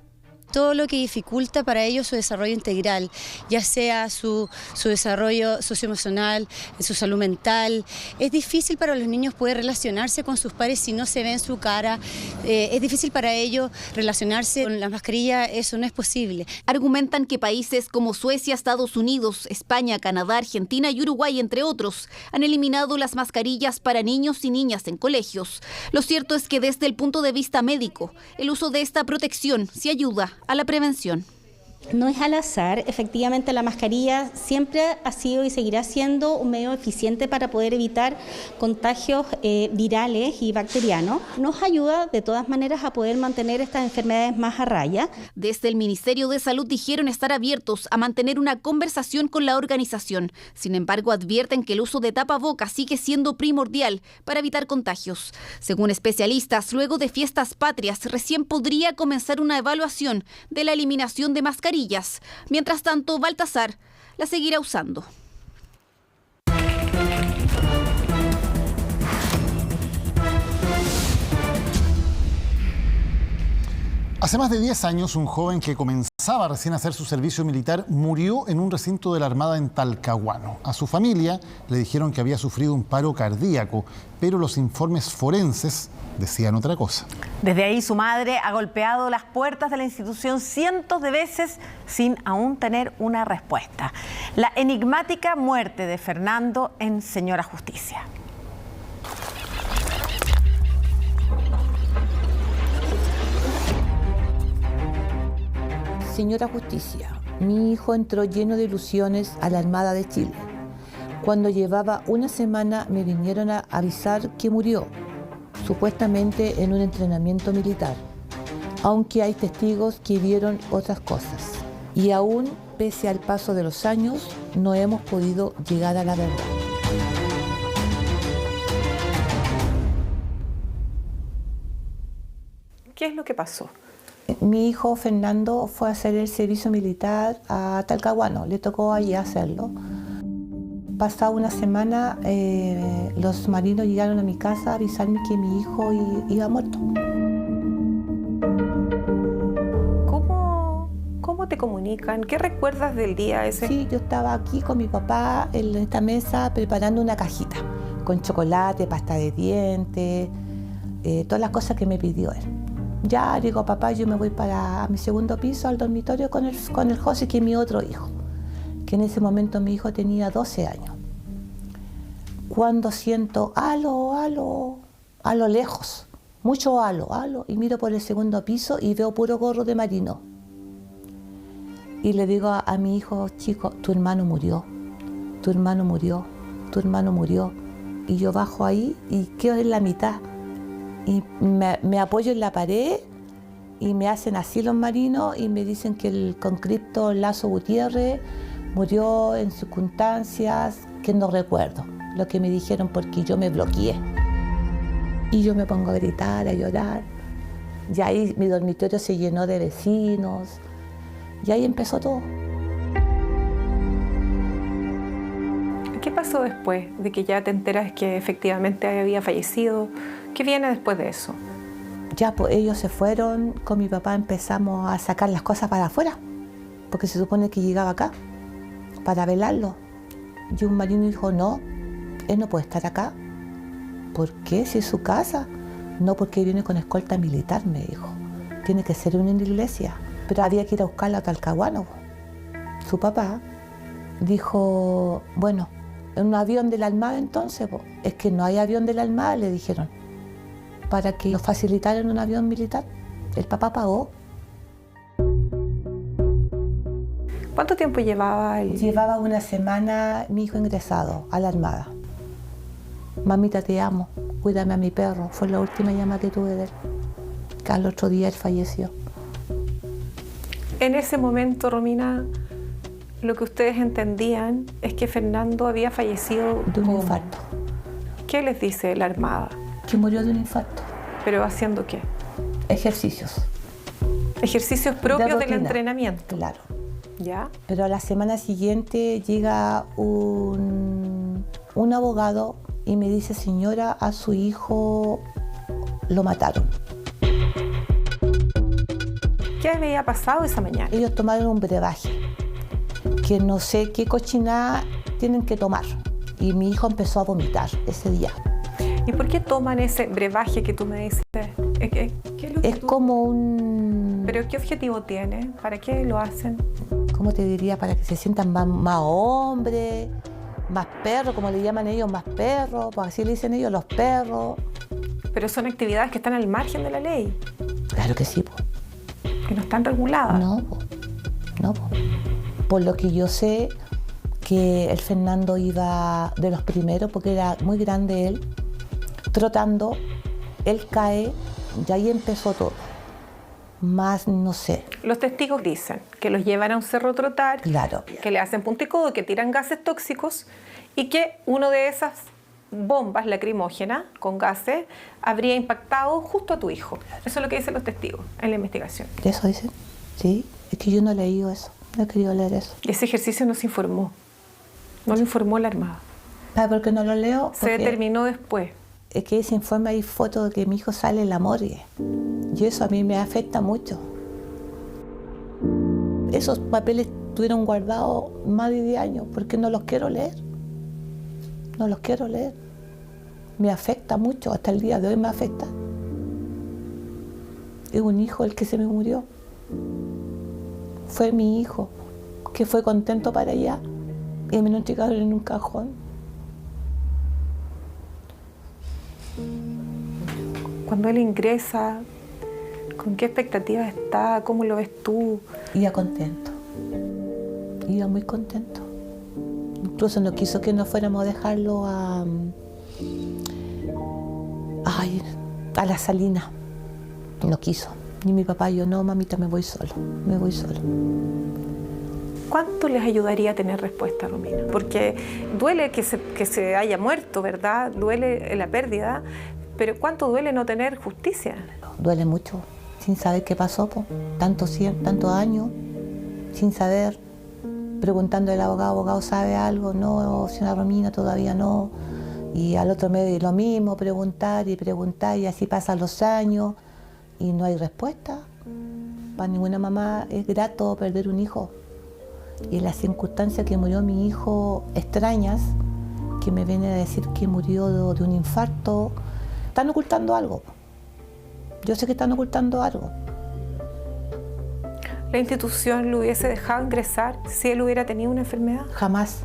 Todo lo que dificulta para ellos su desarrollo integral, ya sea su desarrollo socioemocional, su salud mental. Es difícil para los niños poder relacionarse con sus pares si no se ve en su cara. Es difícil para ellos relacionarse con la mascarilla, eso no es posible. Argumentan que países como Suecia, Estados Unidos, España, Canadá, Argentina y Uruguay, entre otros, han eliminado las mascarillas para niños y niñas en colegios. Lo cierto es que desde el punto de vista médico, el uso de esta protección sí ayuda a la prevención. No es al azar, efectivamente la mascarilla siempre ha sido y seguirá siendo un medio eficiente para poder evitar contagios virales y bacterianos. Nos ayuda de todas maneras a poder mantener estas enfermedades más a raya. Desde el Ministerio de Salud dijeron estar abiertos a mantener una conversación con la organización. Sin embargo, advierten que el uso de tapabocas sigue siendo primordial para evitar contagios. Según especialistas, luego de fiestas patrias recién podría comenzar una evaluación de la eliminación de mascarillas. Mientras tanto, Baltasar la seguirá usando. Hace más de 10 años, un joven que comenzaba recién a hacer su servicio militar murió en un recinto de la Armada en Talcahuano. A su familia le dijeron que había sufrido un paro cardíaco, pero los informes forenses decían otra cosa. Desde ahí su madre ha golpeado las puertas de la institución cientos de veces sin aún tener una respuesta. La enigmática muerte de Fernando en Señora Justicia. Señora Justicia, mi hijo entró lleno de ilusiones a la Armada de Chile. Cuando llevaba una semana me vinieron a avisar que murió, supuestamente en un entrenamiento militar, aunque hay testigos que vieron otras cosas. Y aún, pese al paso de los años, no hemos podido llegar a la verdad. ¿Qué es lo que pasó? Mi hijo Fernando fue a hacer el servicio militar a Talcahuano, le tocó allí hacerlo. Pasada una semana, los marinos llegaron a mi casa a avisarme que mi hijo iba muerto. ¿Cómo te comunican? ¿Qué recuerdas del día ese? Sí, yo estaba aquí con mi papá en esta mesa preparando una cajita con chocolate, pasta de dientes, todas las cosas que me pidió él. Ya digo, papá, yo me voy para mi segundo piso, al dormitorio, con el José, que es mi otro hijo. que en ese momento mi hijo tenía 12 años. Cuando siento halo, halo, a lo lejos, mucho halo, halo, y miro por el segundo piso y veo puro gorro de marino. Y le digo a mi hijo chico, tu hermano murió, tu hermano murió, tu hermano murió. Y yo bajo ahí y quedo en la mitad. Y me apoyo en la pared y me hacen así los marinos y me dicen que el conscripto Lazo Gutiérrez murió en circunstancias que no recuerdo. Lo que me dijeron porque yo me bloqueé. Y yo me pongo a gritar, a llorar. Y ahí mi dormitorio se llenó de vecinos. Y ahí empezó todo. ¿Qué pasó después de que ya te enteras que efectivamente había fallecido? ¿Qué viene después de eso? Ya, pues ellos se fueron, con mi papá empezamos a sacar las cosas para afuera, porque se supone que llegaba acá para velarlo. Y un marino dijo, no, él no puede estar acá. ¿Por qué? Si es su casa. No, porque viene con escolta militar, me dijo. Tiene que ser una iglesia. Pero había que ir a buscarlo a Talcahuano. Su papá dijo, bueno, en un avión de la Armada entonces, pues, es que no hay avión de la Armada, le dijeron, para que lo facilitaran un avión militar. El papá pagó. ¿Cuánto tiempo llevaba él? Llevaba una semana mi hijo ingresado a la Armada. Mamita, te amo, cuídame a mi perro. Fue la última llamada que tuve de él. Que al otro día él falleció. En ese momento, Romina, lo que ustedes entendían es que Fernando había fallecido de un infarto. ¿Qué les dice la Armada? Que murió de un infarto. ¿Pero haciendo qué? Ejercicios. Ejercicios propios del entrenamiento. Claro. ¿Ya? Pero a la semana siguiente llega un abogado y me dice, señora, a su hijo lo mataron. ¿Qué había pasado esa mañana? Ellos tomaron un brebaje, que no sé qué cochinada tienen que tomar. Y mi hijo empezó a vomitar ese día. ¿Y por qué toman ese brebaje que tú me dices? ¿Qué es lo que como un... ¿Pero qué objetivo tiene? ¿Para qué lo hacen? ¿Cómo te diría? Para que se sientan más hombres, más perros, como le llaman ellos, más perros, pues así le dicen ellos, los perros. Pero son actividades que están al margen de la ley. Claro que sí, pues. Que no están reguladas. No, no. Por lo que yo sé, que el Fernando iba de los primeros, porque era muy grande él, trotando, él cae, y ahí empezó todo. Más no sé. Los testigos dicen que los llevan a un cerro a trotar, claro, que le hacen punta y codo, que tiran gases tóxicos y que uno de esas bombas lacrimógenas con gases habría impactado justo a tu hijo. Eso es lo que dicen los testigos en la investigación. ¿Eso dicen? Sí, es que yo no he leído eso, no he querido leer eso. Ese ejercicio no se informó, no lo informó la Armada. ¿Sabes por qué no lo leo? Se determinó después. Es que ese informe hay fotos de que mi hijo sale en la morgue y eso a mí me afecta mucho. Esos papeles estuvieron guardados más de 10 años porque no los quiero leer. No los quiero leer. Me afecta mucho, hasta el día de hoy me afecta. Es un hijo el que se me murió. Fue mi hijo, que fue contento para allá y me lo entregaron en un cajón. Cuando él ingresa, ¿con qué expectativas está? ¿Cómo lo ves tú? Iba contento. Iba muy contento. Incluso no quiso que nos fuéramos a dejarlo a la Salina. No quiso. Ni mi papá, yo no, mamita, me voy solo. Me voy solo. ¿Cuánto les ayudaría a tener respuesta, Romina? Porque duele que se haya muerto, ¿verdad? Duele la pérdida, pero ¿cuánto duele no tener justicia? Duele mucho, sin saber qué pasó, tantos años, sin saber, preguntando al abogado, ¿sabe algo? No, señora Romina, todavía no. Y al otro medio lo mismo, preguntar, y así pasan los años y no hay respuesta. Para ninguna mamá es grato perder un hijo. Y en las circunstancias que murió mi hijo extrañas, que me vienen a decir que murió de un infarto, están ocultando algo. Yo sé que están ocultando algo. la institución lo hubiese dejado ingresar si él hubiera tenido una enfermedad? Jamás.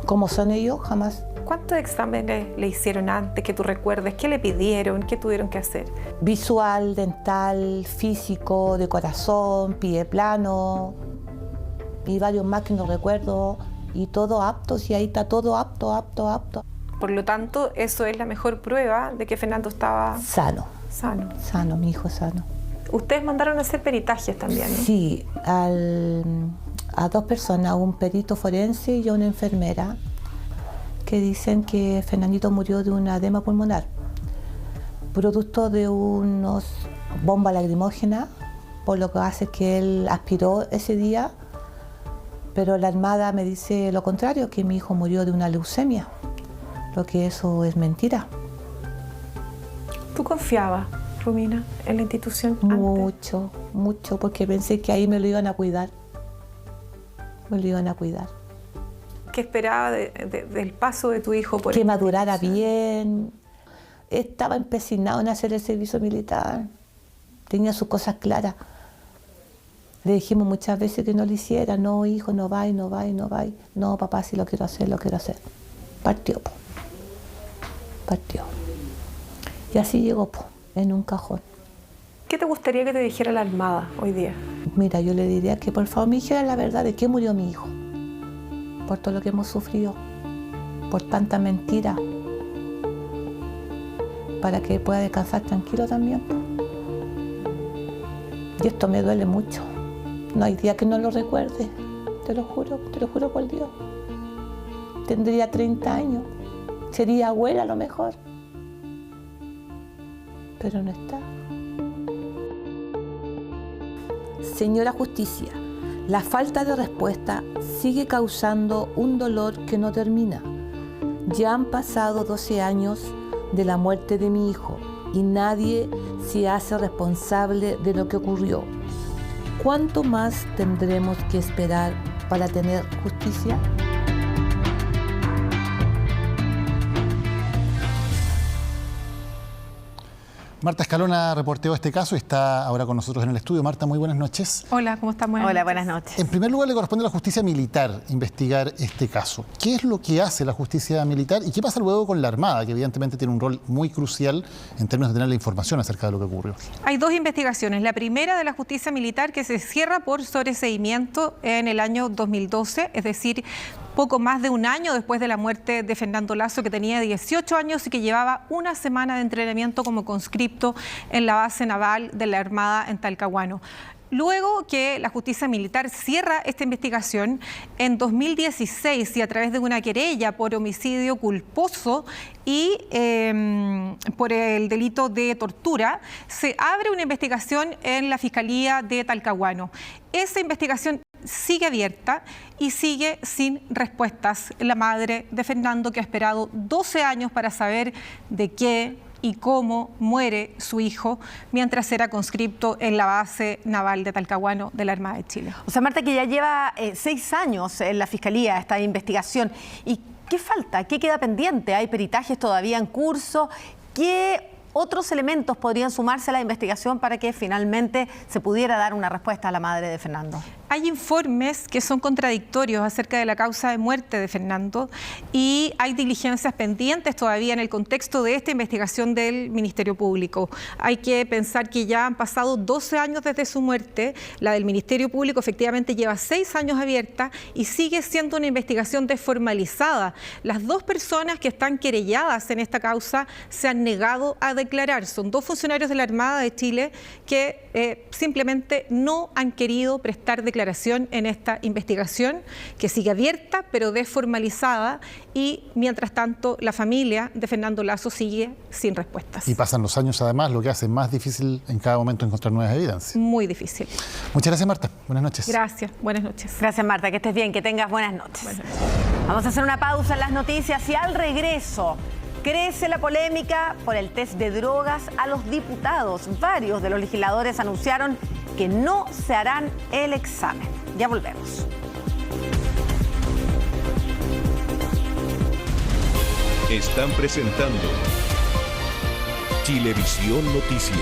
¿Cómo son ellos? Jamás. ¿Cuántos exámenes le hicieron antes que tú recuerdes? ¿Qué le pidieron? ¿Qué tuvieron que hacer? Visual, dental, físico, de corazón, pie plano y varios más que no recuerdo. Y todo apto, si ahí está todo apto. Por lo tanto, eso es la mejor prueba de que Fernando estaba... Sano. Sano, mi hijo sano. Ustedes mandaron a hacer peritajes también, ¿no? Sí, a 2 personas, un perito forense y una enfermera, que dicen que Fernandito murió de una edema pulmonar, producto de unos bombas lacrimógenas, por lo que hace que él aspiró ese día, pero la Armada me dice lo contrario, que mi hijo murió de una leucemia, lo que eso es mentira. ¿Tú confiabas, Romina, en la institución antes? Mucho, porque pensé que ahí me lo iban a cuidar. ¿Qué esperaba del paso de tu hijo por que madurara bien? Estaba empecinado en hacer el servicio militar. Tenía sus cosas claras. Le dijimos muchas veces que no lo hiciera. No, hijo, no va. No, papá, sí lo quiero hacer. Partió. Y así llegó, en un cajón. ¿Qué te gustaría que te dijera la Armada hoy día? Mira, yo le diría que por favor me dijera la verdad de qué murió mi hijo. Por todo lo que hemos sufrido, por tanta mentira, para que pueda descansar tranquilo también. Y esto me duele mucho. No hay día que no lo recuerde, te lo juro por Dios. Tendría 30 años, sería abuela a lo mejor, pero no está. Señora Justicia, la falta de respuesta sigue causando un dolor que no termina. Ya han pasado 12 años de la muerte de mi hijo y nadie se hace responsable de lo que ocurrió. ¿Cuánto más tendremos que esperar para tener justicia? Marta Escalona reporteó este caso y está ahora con nosotros en el estudio. Marta, muy buenas noches. Hola, ¿cómo estás? Buenas noches. En primer lugar, le corresponde a la justicia militar investigar este caso. ¿Qué es lo que hace la justicia militar y qué pasa luego con la Armada, que evidentemente tiene un rol muy crucial en términos de tener la información acerca de lo que ocurrió? Hay 2 investigaciones. La primera de la justicia militar, que se cierra por sobreseimiento en el año 2012, es decir, poco más de un año después de la muerte de Fernando Lasso, que tenía 18 años y que llevaba una semana de entrenamiento como conscripto en la base naval de la Armada en Talcahuano. Luego que la justicia militar cierra esta investigación, en 2016 y a través de una querella por homicidio culposo y por el delito de tortura, se abre una investigación en la Fiscalía de Talcahuano. Esa investigación sigue abierta y sigue sin respuestas. La madre de Fernando, que ha esperado 12 años para saber de qué y cómo muere su hijo mientras era conscripto en la base naval de Talcahuano de la Armada de Chile. O sea, Marta, que ya lleva 6 años en la Fiscalía esta investigación. ¿Y qué falta? ¿Qué queda pendiente? ¿Hay peritajes todavía en curso? ¿Qué otros elementos podrían sumarse a la investigación para que finalmente se pudiera dar una respuesta a la madre de Fernando? Hay informes que son contradictorios acerca de la causa de muerte de Fernando y hay diligencias pendientes todavía en el contexto de esta investigación del Ministerio Público. Hay que pensar que ya han pasado 12 años desde su muerte. La del Ministerio Público efectivamente lleva 6 años abierta y sigue siendo una investigación desformalizada. Las 2 personas que están querelladas en esta causa se han negado a declarar. Son 2 funcionarios de la Armada de Chile que simplemente no han querido prestar declaración en esta investigación, que sigue abierta pero desformalizada, y mientras tanto la familia de Fernando Lasso sigue sin respuestas. Y pasan los años además, lo que hace más difícil en cada momento encontrar nuevas evidencias. Muy difícil. Muchas gracias, Marta. Buenas noches. Gracias. Buenas noches. Gracias, Marta. Que estés bien, que tengas buenas noches. Buenas noches. Vamos a hacer una pausa en las noticias y al regreso crece la polémica por el test de drogas a los diputados. Varios de los legisladores anunciaron que no se harán el examen. Ya volvemos. Están presentando Chilevisión Noticias.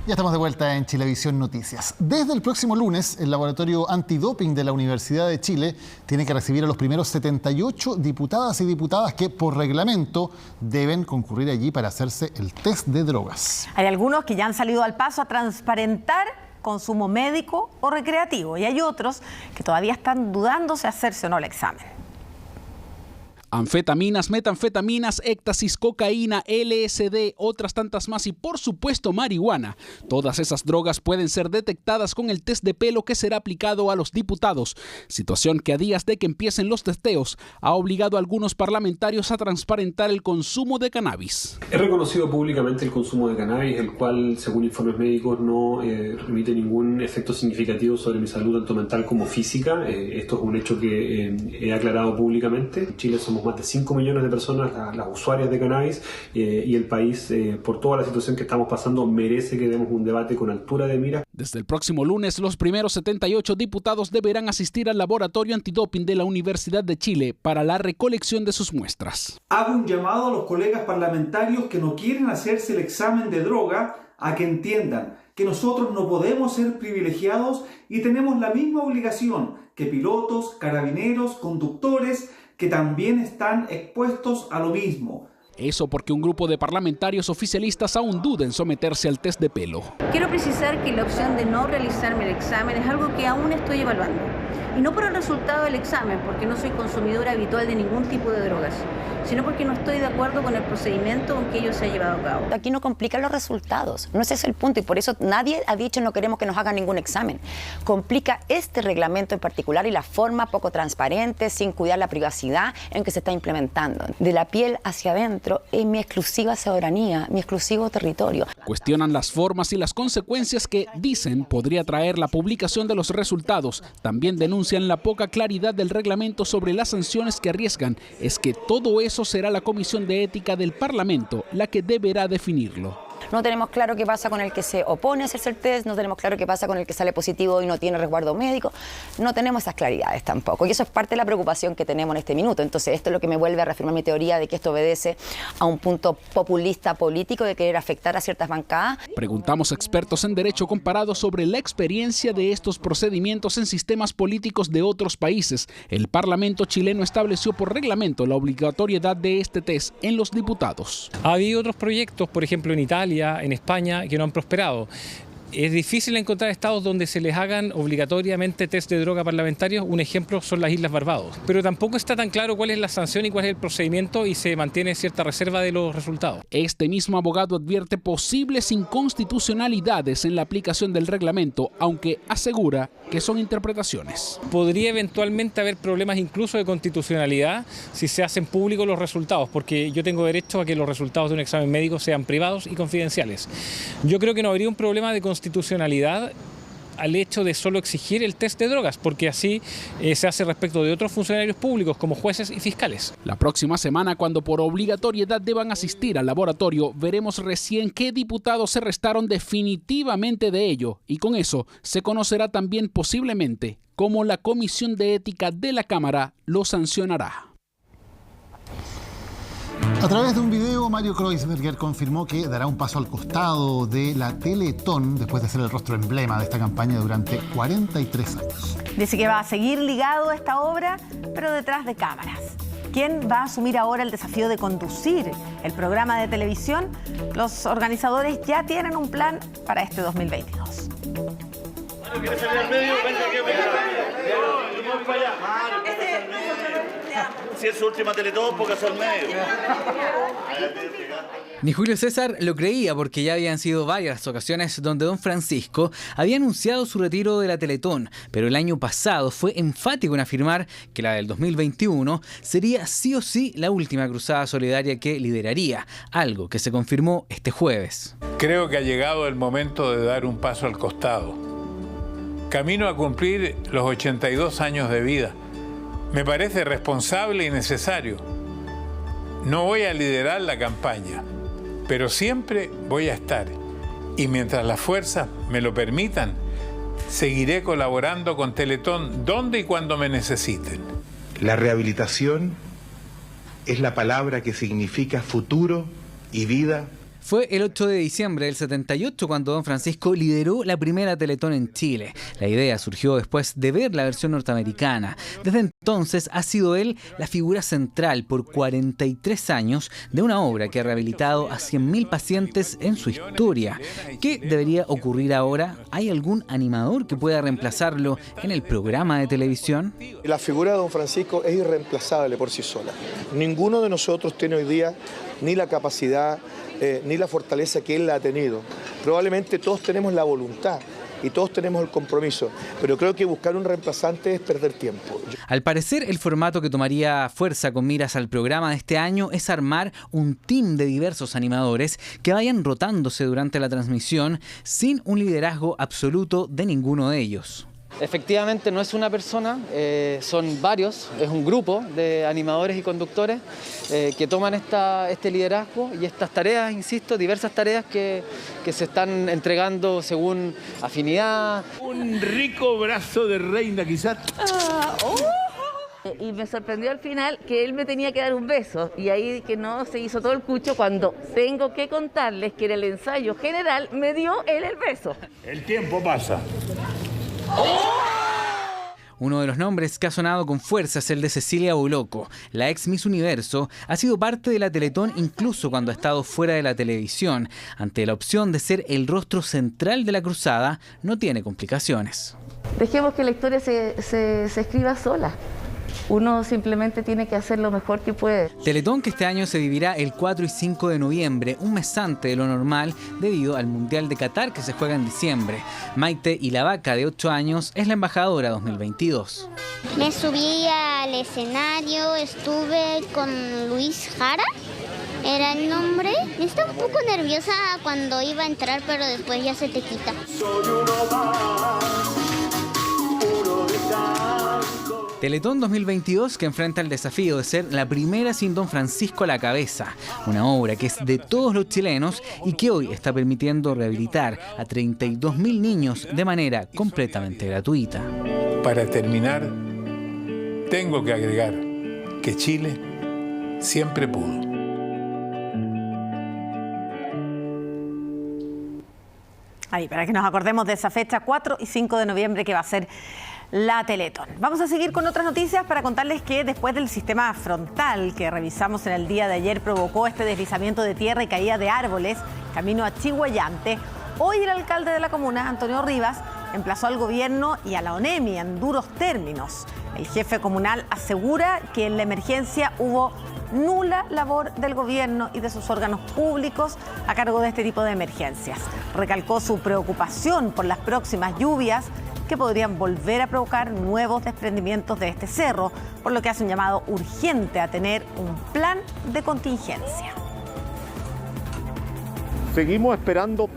Ya estamos de vuelta en Chilevisión Noticias. Desde el próximo lunes, el Laboratorio Antidoping de la Universidad de Chile tiene que recibir a los primeros 78 diputadas y diputadas que, por reglamento, deben concurrir allí para hacerse el test de drogas. Hay algunos que ya han salido al paso a transparentar consumo médico o recreativo y hay otros que todavía están dudando si hacerse o no el examen. Anfetaminas, metanfetaminas, éxtasis, cocaína, LSD, otras tantas más y por supuesto marihuana. Todas esas drogas pueden ser detectadas con el test de pelo que será aplicado a los diputados. Situación que a días de que empiecen los testeos ha obligado a algunos parlamentarios a transparentar el consumo de cannabis. He reconocido públicamente el consumo de cannabis, el cual, según informes médicos, no remite ningún efecto significativo sobre mi salud tanto mental como física. Esto es un hecho que he aclarado públicamente. En Chile somos más de 5 millones de personas las usuarias de cannabis y el país, por toda la situación que estamos pasando, merece que demos un debate con altura de mira. Desde el próximo lunes, los primeros 78 diputados deberán asistir al laboratorio antidoping de la Universidad de Chile para la recolección de sus muestras. Hago un llamado a los colegas parlamentarios que no quieren hacerse el examen de droga a que entiendan que nosotros no podemos ser privilegiados y tenemos la misma obligación que pilotos, carabineros, conductores, que también están expuestos a lo mismo. Eso porque un grupo de parlamentarios oficialistas aún duda en someterse al test de pelo. Quiero precisar que la opción de no realizarme el examen es algo que aún estoy evaluando. Y no por el resultado del examen, porque no soy consumidora habitual de ningún tipo de drogas, sino porque no estoy de acuerdo con el procedimiento con que ello se ha llevado a cabo. Aquí no complican los resultados, no ese es el punto, y por eso nadie ha dicho no queremos que nos hagan ningún examen. Complica este reglamento en particular y la forma poco transparente, sin cuidar la privacidad en que se está implementando. De la piel hacia adentro es mi exclusiva soberanía, mi exclusivo territorio. Cuestionan las formas y las consecuencias que, dicen, podría traer la publicación de los resultados. También denuncian la poca claridad del reglamento sobre las sanciones que arriesgan. Es que todo eso será la Comisión de Ética del Parlamento la que deberá definirlo. No tenemos claro qué pasa con el que se opone a hacerse el test, no tenemos claro qué pasa con el que sale positivo y no tiene resguardo médico. No tenemos esas claridades tampoco. Y eso es parte de la preocupación que tenemos en este minuto. Entonces, esto es lo que me vuelve a reafirmar mi teoría de que esto obedece a un punto populista político de querer afectar a ciertas bancadas. Preguntamos a expertos en derecho comparado sobre la experiencia de estos procedimientos en sistemas políticos de otros países. El Parlamento chileno estableció por reglamento la obligatoriedad de este test en los diputados. Ha habido otros proyectos, por ejemplo en Italia, en España, que no han prosperado. Es difícil encontrar estados donde se les hagan obligatoriamente test de droga parlamentarios. Un ejemplo son las Islas Barbados. Pero tampoco está tan claro cuál es la sanción y cuál es el procedimiento y se mantiene cierta reserva de los resultados. Este mismo abogado advierte posibles inconstitucionalidades en la aplicación del reglamento, aunque asegura que son interpretaciones. Podría eventualmente haber problemas incluso de constitucionalidad si se hacen públicos los resultados, porque yo tengo derecho a que los resultados de un examen médico sean privados y confidenciales. Yo creo que no habría un problema de constitucionalidad al hecho de solo exigir el test de drogas, porque así se hace respecto de otros funcionarios públicos como jueces y fiscales. La próxima semana, cuando por obligatoriedad deban asistir al laboratorio, veremos recién qué diputados se restaron definitivamente de ello, y con eso se conocerá también posiblemente cómo la Comisión de Ética de la Cámara lo sancionará. A través de un video, Mario Kreuzberger confirmó que dará un paso al costado de la Teletón después de ser el rostro emblema de esta campaña durante 43 años. Dice que va a seguir ligado a esta obra, pero detrás de cámaras. ¿Quién va a asumir ahora el desafío de conducir el programa de televisión? Los organizadores ya tienen un plan para este 2022. ¿Quieres salir al medio? Venga, que si es su última Teletón, póngase al medio. Ni Julio César lo creía, porque ya habían sido varias las ocasiones donde don Francisco había anunciado su retiro de la Teletón, pero el año pasado fue enfático en afirmar que la del 2021 sería sí o sí la última cruzada solidaria que lideraría, algo que se confirmó este jueves. Creo que ha llegado el momento de dar un paso al costado. Camino a cumplir los 82 años de vida. Me parece responsable y necesario. No voy a liderar la campaña, pero siempre voy a estar. Y mientras las fuerzas me lo permitan, seguiré colaborando con Teletón donde y cuando me necesiten. La rehabilitación es la palabra que significa futuro y vida. Fue el 8 de diciembre del 78 cuando don Francisco lideró la primera Teletón en Chile. La idea surgió después de ver la versión norteamericana. Desde entonces ha sido él la figura central por 43 años de una obra que ha rehabilitado a 100.000 pacientes en su historia. ¿Qué debería ocurrir ahora? ¿Hay algún animador que pueda reemplazarlo en el programa de televisión? La figura de don Francisco es irreemplazable por sí sola. Ninguno de nosotros tiene hoy día ni la capacidad ni la fortaleza que él la ha tenido. Probablemente todos tenemos la voluntad y todos tenemos el compromiso, pero creo que buscar un reemplazante es perder tiempo. Al parecer, el formato que tomaría fuerza con miras al programa de este año es armar un team de diversos animadores que vayan rotándose durante la transmisión sin un liderazgo absoluto de ninguno de ellos. Efectivamente no es una persona, son varios, es un grupo de animadores y conductores que toman este liderazgo y estas tareas, insisto, diversas tareas que se están entregando según afinidad. Un rico brazo de reina quizás. Y me sorprendió al final que él me tenía que dar un beso y ahí que no se hizo todo el cucho cuando tengo que contarles que en el ensayo general me dio él el beso. El tiempo pasa. Uno de los nombres que ha sonado con fuerza es el de Cecilia Boloco. La ex Miss Universo ha sido parte de la Teletón incluso cuando ha estado fuera de la televisión. Ante la opción de ser el rostro central de la cruzada, no tiene complicaciones. Dejemos que la historia se escriba sola. Uno simplemente tiene que hacer lo mejor que puede. Teletón que este año se vivirá el 4 y 5 de noviembre, un mes antes de lo normal debido al Mundial de Qatar que se juega en diciembre. Maite y la Vaca, de 8 años, es la embajadora 2022. Me subí al escenario, estuve con Luis Jara, era el nombre. Estaba un poco nerviosa cuando iba a entrar, pero después ya se te quita. Teletón 2022 que enfrenta el desafío de ser la primera sin don Francisco a la cabeza, una obra que es de todos los chilenos y que hoy está permitiendo rehabilitar a 32.000 niños de manera completamente gratuita. Para terminar, tengo que agregar que Chile siempre pudo. Ahí, para que nos acordemos de esa fecha, 4 y 5 de noviembre, que va a ser la Teletón. Vamos a seguir con otras noticias para contarles que después del sistema frontal que revisamos en el día de ayer provocó este deslizamiento de tierra y caída de árboles camino a Chiguayante, hoy el alcalde de la comuna, Antonio Rivas, emplazó al gobierno y a la ONEMI en duros términos. El jefe comunal asegura que en la emergencia hubo nula labor del gobierno y de sus órganos públicos a cargo de este tipo de emergencias. Recalcó su preocupación por las próximas lluvias que podrían volver a provocar nuevos desprendimientos de este cerro, por lo que hace un llamado urgente a tener un plan de contingencia. Seguimos esperando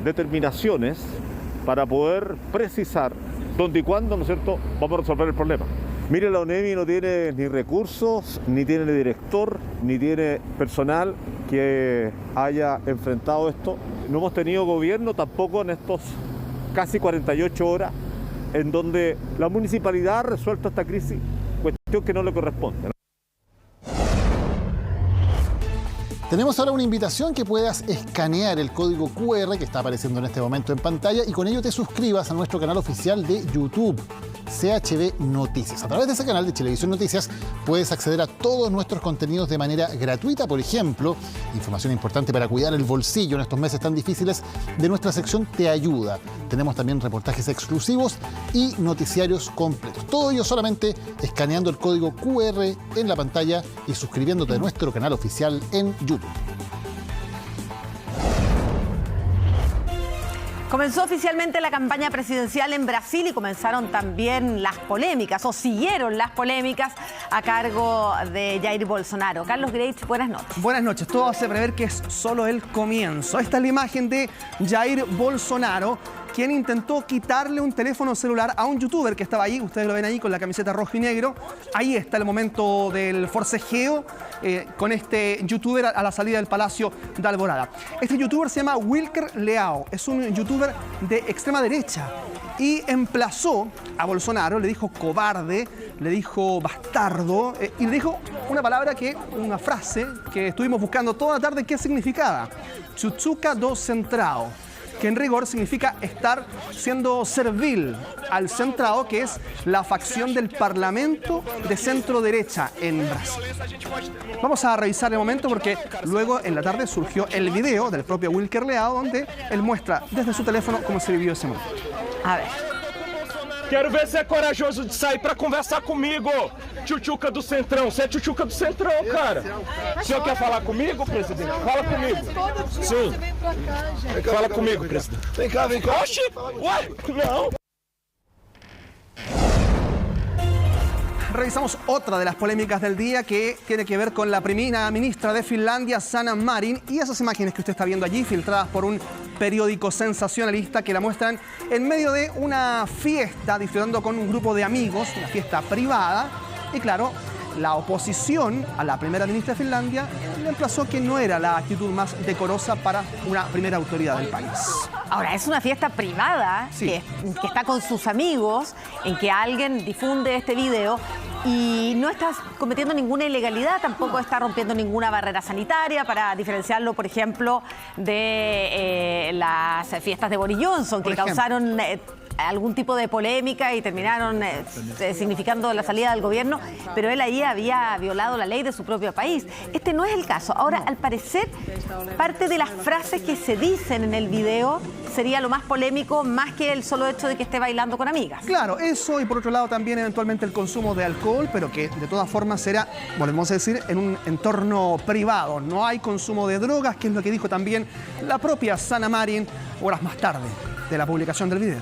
determinaciones para poder precisar dónde y cuándo, ¿no es cierto?, vamos a resolver el problema. Mire, la ONEMI no tiene ni recursos, ni tiene ni director, ni tiene personal que haya enfrentado esto. No hemos tenido gobierno tampoco en estos casi 48 horas en donde la municipalidad ha resuelto esta crisis, cuestión que no le corresponde, ¿no? Tenemos ahora una invitación que puedas escanear el código QR que está apareciendo en este momento en pantalla y con ello te suscribas a nuestro canal oficial de YouTube, CHB Noticias. A través de ese canal de Chilevisión Noticias puedes acceder a todos nuestros contenidos de manera gratuita. Por ejemplo, información importante para cuidar el bolsillo en estos meses tan difíciles de nuestra sección Te Ayuda. Tenemos también reportajes exclusivos y noticiarios completos. Todo ello solamente escaneando el código QR en la pantalla y suscribiéndote a nuestro canal oficial en YouTube. Comenzó oficialmente la campaña presidencial en Brasil y comenzaron también las polémicas, o siguieron las polémicas a cargo de Jair Bolsonaro. Carlos Greitz, buenas noches. Buenas noches. Todo hace prever que es solo el comienzo. Esta es la imagen de Jair Bolsonaro, quien intentó quitarle un teléfono celular a un youtuber que estaba ahí. Ustedes lo ven ahí con la camiseta rojo y negro. Ahí está el momento del forcejeo con este youtuber a la salida del Palacio de Alborada. Este youtuber se llama Wilker Leao. Es un youtuber de extrema derecha. y emplazó a Bolsonaro, le dijo cobarde, le dijo bastardo y le dijo una frase que estuvimos buscando toda la tarde, ¿qué significaba? Chuchuca do Centrao, que en rigor significa estar siendo servil al Centrao, que es la facción del Parlamento de centro derecha en Brasil. Vamos a revisar el momento porque luego en la tarde surgió el video del propio Wilker Leao, donde él muestra desde su teléfono cómo se vivió ese momento. A ver. Quero ver se é corajoso de sair para conversar comigo, tchutchuca do Centrão. Você é tchutchuca do Centrão, cara. O senhor quer falar comigo, presidente? Fala comigo. Sim. Fala comigo, presidente. Vem cá, vem cá. Oxi! Ué? Não. Revisamos otra de las polémicas del día que tiene que ver con la primera ministra de Finlandia, Sanna Marin, y esas imágenes que usted está viendo allí, filtradas por un periódico sensacionalista que la muestran en medio de una fiesta, disfrutando con un grupo de amigos, una fiesta privada, y claro, la oposición a la primera ministra de Finlandia le emplazó que no era la actitud más decorosa para una primera autoridad del país. Ahora, es una fiesta privada, sí, que está con sus amigos, en que alguien difunde este video y no está cometiendo ninguna ilegalidad, tampoco está rompiendo ninguna barrera sanitaria, para diferenciarlo, por ejemplo, de las fiestas de Boris Johnson, que causaron algún tipo de polémica y terminaron significando la salida del gobierno, pero él ahí había violado la ley de su propio país. Este no es el caso. Ahora, al parecer, parte de las frases que se dicen en el video sería lo más polémico, más que el solo hecho de que esté bailando con amigas. Claro, eso, y por otro lado también eventualmente el consumo de alcohol, pero que de todas formas será, volvemos a decir, en un entorno privado. No hay consumo de drogas, que es lo que dijo también la propia Sanna Marin horas más tarde de la publicación del video.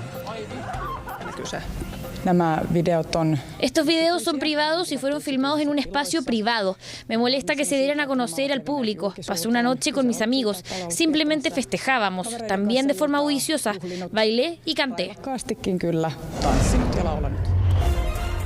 Estos videos son privados y fueron filmados en un espacio privado. Me molesta que se dieran a conocer al público. Pasé una noche con mis amigos. Simplemente festejábamos, también de forma bulliciosa. Bailé y canté.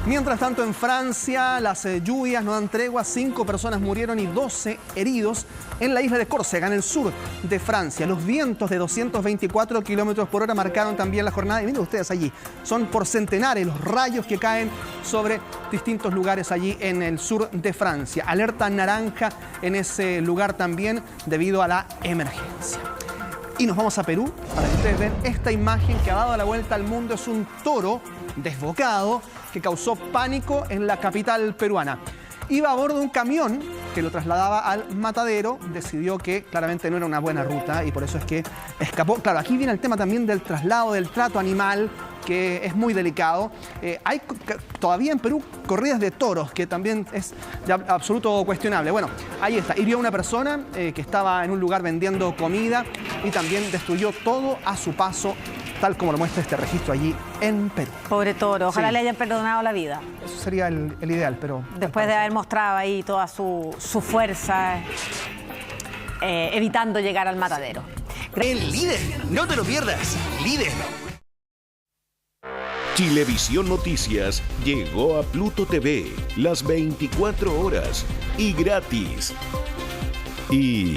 Mientras tanto, en Francia, las lluvias no dan tregua. 5 personas murieron y 12 heridos en la isla de Córcega, en el sur de Francia. Los vientos de 224 kilómetros por hora marcaron también la jornada. Y miren ustedes allí, son por centenares los rayos que caen sobre distintos lugares allí en el sur de Francia. Alerta naranja en ese lugar también debido a la emergencia. Y nos vamos a Perú para que ustedes vean esta imagen que ha dado la vuelta al mundo. Es un toro desbocado que causó pánico en la capital peruana. Iba a bordo de un camión que lo trasladaba al matadero, decidió que claramente no era una buena ruta y por eso es que escapó. Claro, aquí viene el tema también del traslado, del trato animal, que es muy delicado. Hay todavía en Perú corridas de toros, que también es de absoluto cuestionable. Bueno, ahí está. Hirió a una persona que estaba en un lugar vendiendo comida y también destruyó todo a su paso, tal como lo muestra este registro allí en Perú. Pobre toro, ojalá le hayan perdonado la vida. Eso sería el ideal, pero... Después de haber mostrado ahí toda su fuerza, evitando llegar al matadero. El líder, no te lo pierdas, líder. Chilevisión Noticias llegó a Pluto TV, las 24 horas y gratis. Y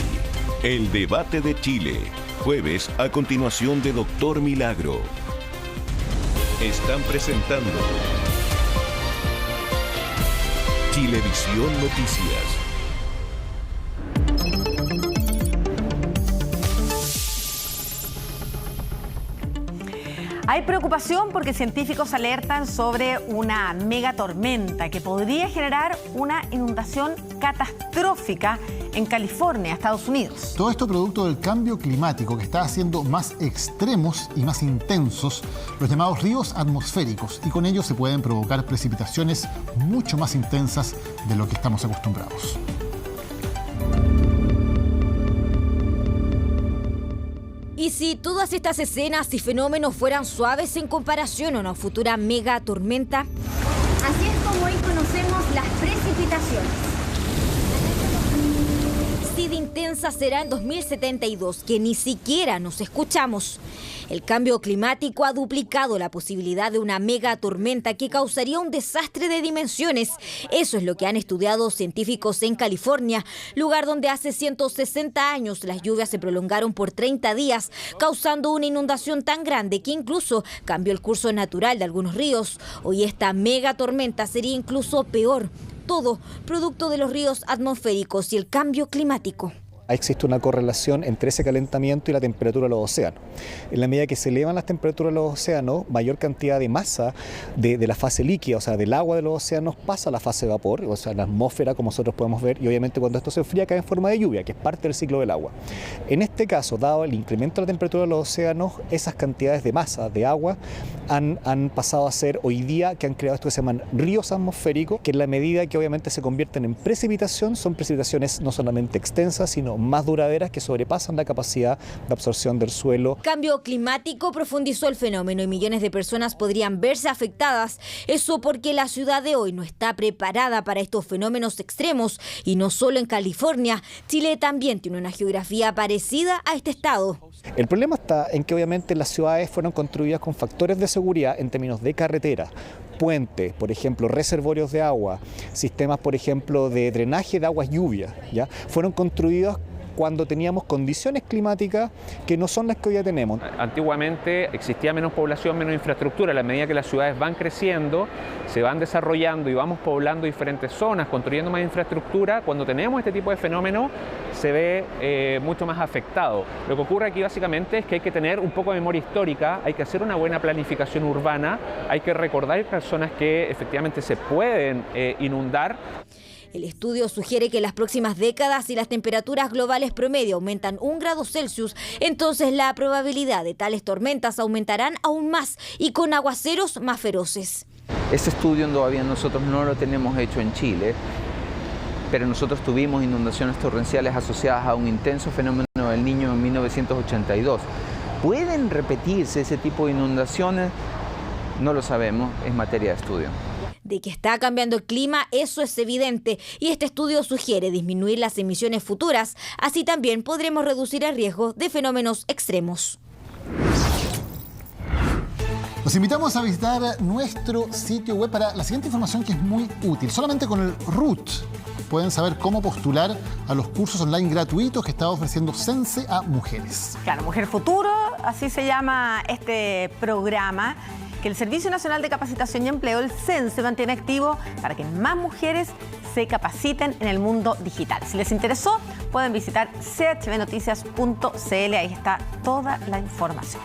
el debate de Chile, jueves a continuación de Doctor Milagro. Están presentando Chilevisión Noticias. Hay preocupación porque científicos alertan sobre una megatormenta que podría generar una inundación catastrófica en California, Estados Unidos. Todo esto producto del cambio climático que está haciendo más extremos y más intensos los llamados ríos atmosféricos, y con ello se pueden provocar precipitaciones mucho más intensas de lo que estamos acostumbrados. Y si todas estas escenas y fenómenos fueran suaves en comparación a una futura mega tormenta. Así es como hoy conocemos las precipitaciones. Así de intensa será en 2072, que ni siquiera nos escuchamos. El cambio climático ha duplicado la posibilidad de una megatormenta que causaría un desastre de dimensiones. Eso es lo que han estudiado científicos en California, lugar donde hace 160 años las lluvias se prolongaron por 30 días, causando una inundación tan grande que incluso cambió el curso natural de algunos ríos. Hoy esta megatormenta sería incluso peor. Todo producto de los ríos atmosféricos y el cambio climático. Existe una correlación entre ese calentamiento y la temperatura de los océanos. En la medida que se elevan las temperaturas de los océanos, mayor cantidad de masa de la fase líquida, o sea, del agua de los océanos, pasa a la fase de vapor, o sea, la atmósfera, como nosotros podemos ver, y obviamente cuando esto se enfría cae en forma de lluvia, que es parte del ciclo del agua. En este caso, dado el incremento de la temperatura de los océanos, esas cantidades de masa, de agua, han pasado a ser hoy día, que han creado esto que se llaman ríos atmosféricos, que en la medida que obviamente se convierten en precipitación, son precipitaciones no solamente extensas, sino más duraderas que sobrepasan la capacidad de absorción del suelo. Cambio climático profundizó el fenómeno y millones de personas podrían verse afectadas. Eso porque la ciudad de hoy no está preparada para estos fenómenos extremos. Y no solo en California, Chile también tiene una geografía parecida a este estado. El problema está en que obviamente las ciudades fueron construidas con factores de seguridad en términos de carretera, puentes, por ejemplo, reservorios de agua, sistemas, por ejemplo, de drenaje de aguas lluvias, ¿ya? Fueron construidos cuando teníamos condiciones climáticas que no son las que hoy ya tenemos. Antiguamente existía menos población, menos infraestructura. A la medida que las ciudades van creciendo, se van desarrollando y vamos poblando diferentes zonas, construyendo más infraestructura, cuando tenemos este tipo de fenómeno se ve mucho más afectado. Lo que ocurre aquí básicamente es que hay que tener un poco de memoria histórica, hay que hacer una buena planificación urbana, hay que recordar personas que efectivamente se pueden inundar. El estudio sugiere que en las próximas décadas, si las temperaturas globales promedio aumentan 1 grado Celsius, entonces la probabilidad de tales tormentas aumentarán aún más y con aguaceros más feroces. Este estudio todavía nosotros no lo tenemos hecho en Chile, pero nosotros tuvimos inundaciones torrenciales asociadas a un intenso fenómeno del Niño en 1982. ¿Pueden repetirse ese tipo de inundaciones? No lo sabemos, es materia de estudio. De que está cambiando el clima, eso es evidente, y este estudio sugiere disminuir las emisiones futuras. Así también podremos reducir el riesgo de fenómenos extremos. Los invitamos a visitar nuestro sitio web para la siguiente información que es muy útil. Solamente con el RUT pueden saber cómo postular a los cursos online gratuitos que está ofreciendo Sense a mujeres. Claro, Mujer Futuro, así se llama este programa, que el Servicio Nacional de Capacitación y Empleo, el CENSE, mantiene activo para que más mujeres se capaciten en el mundo digital. Si les interesó, pueden visitar chbnoticias.cl, ahí está toda la información.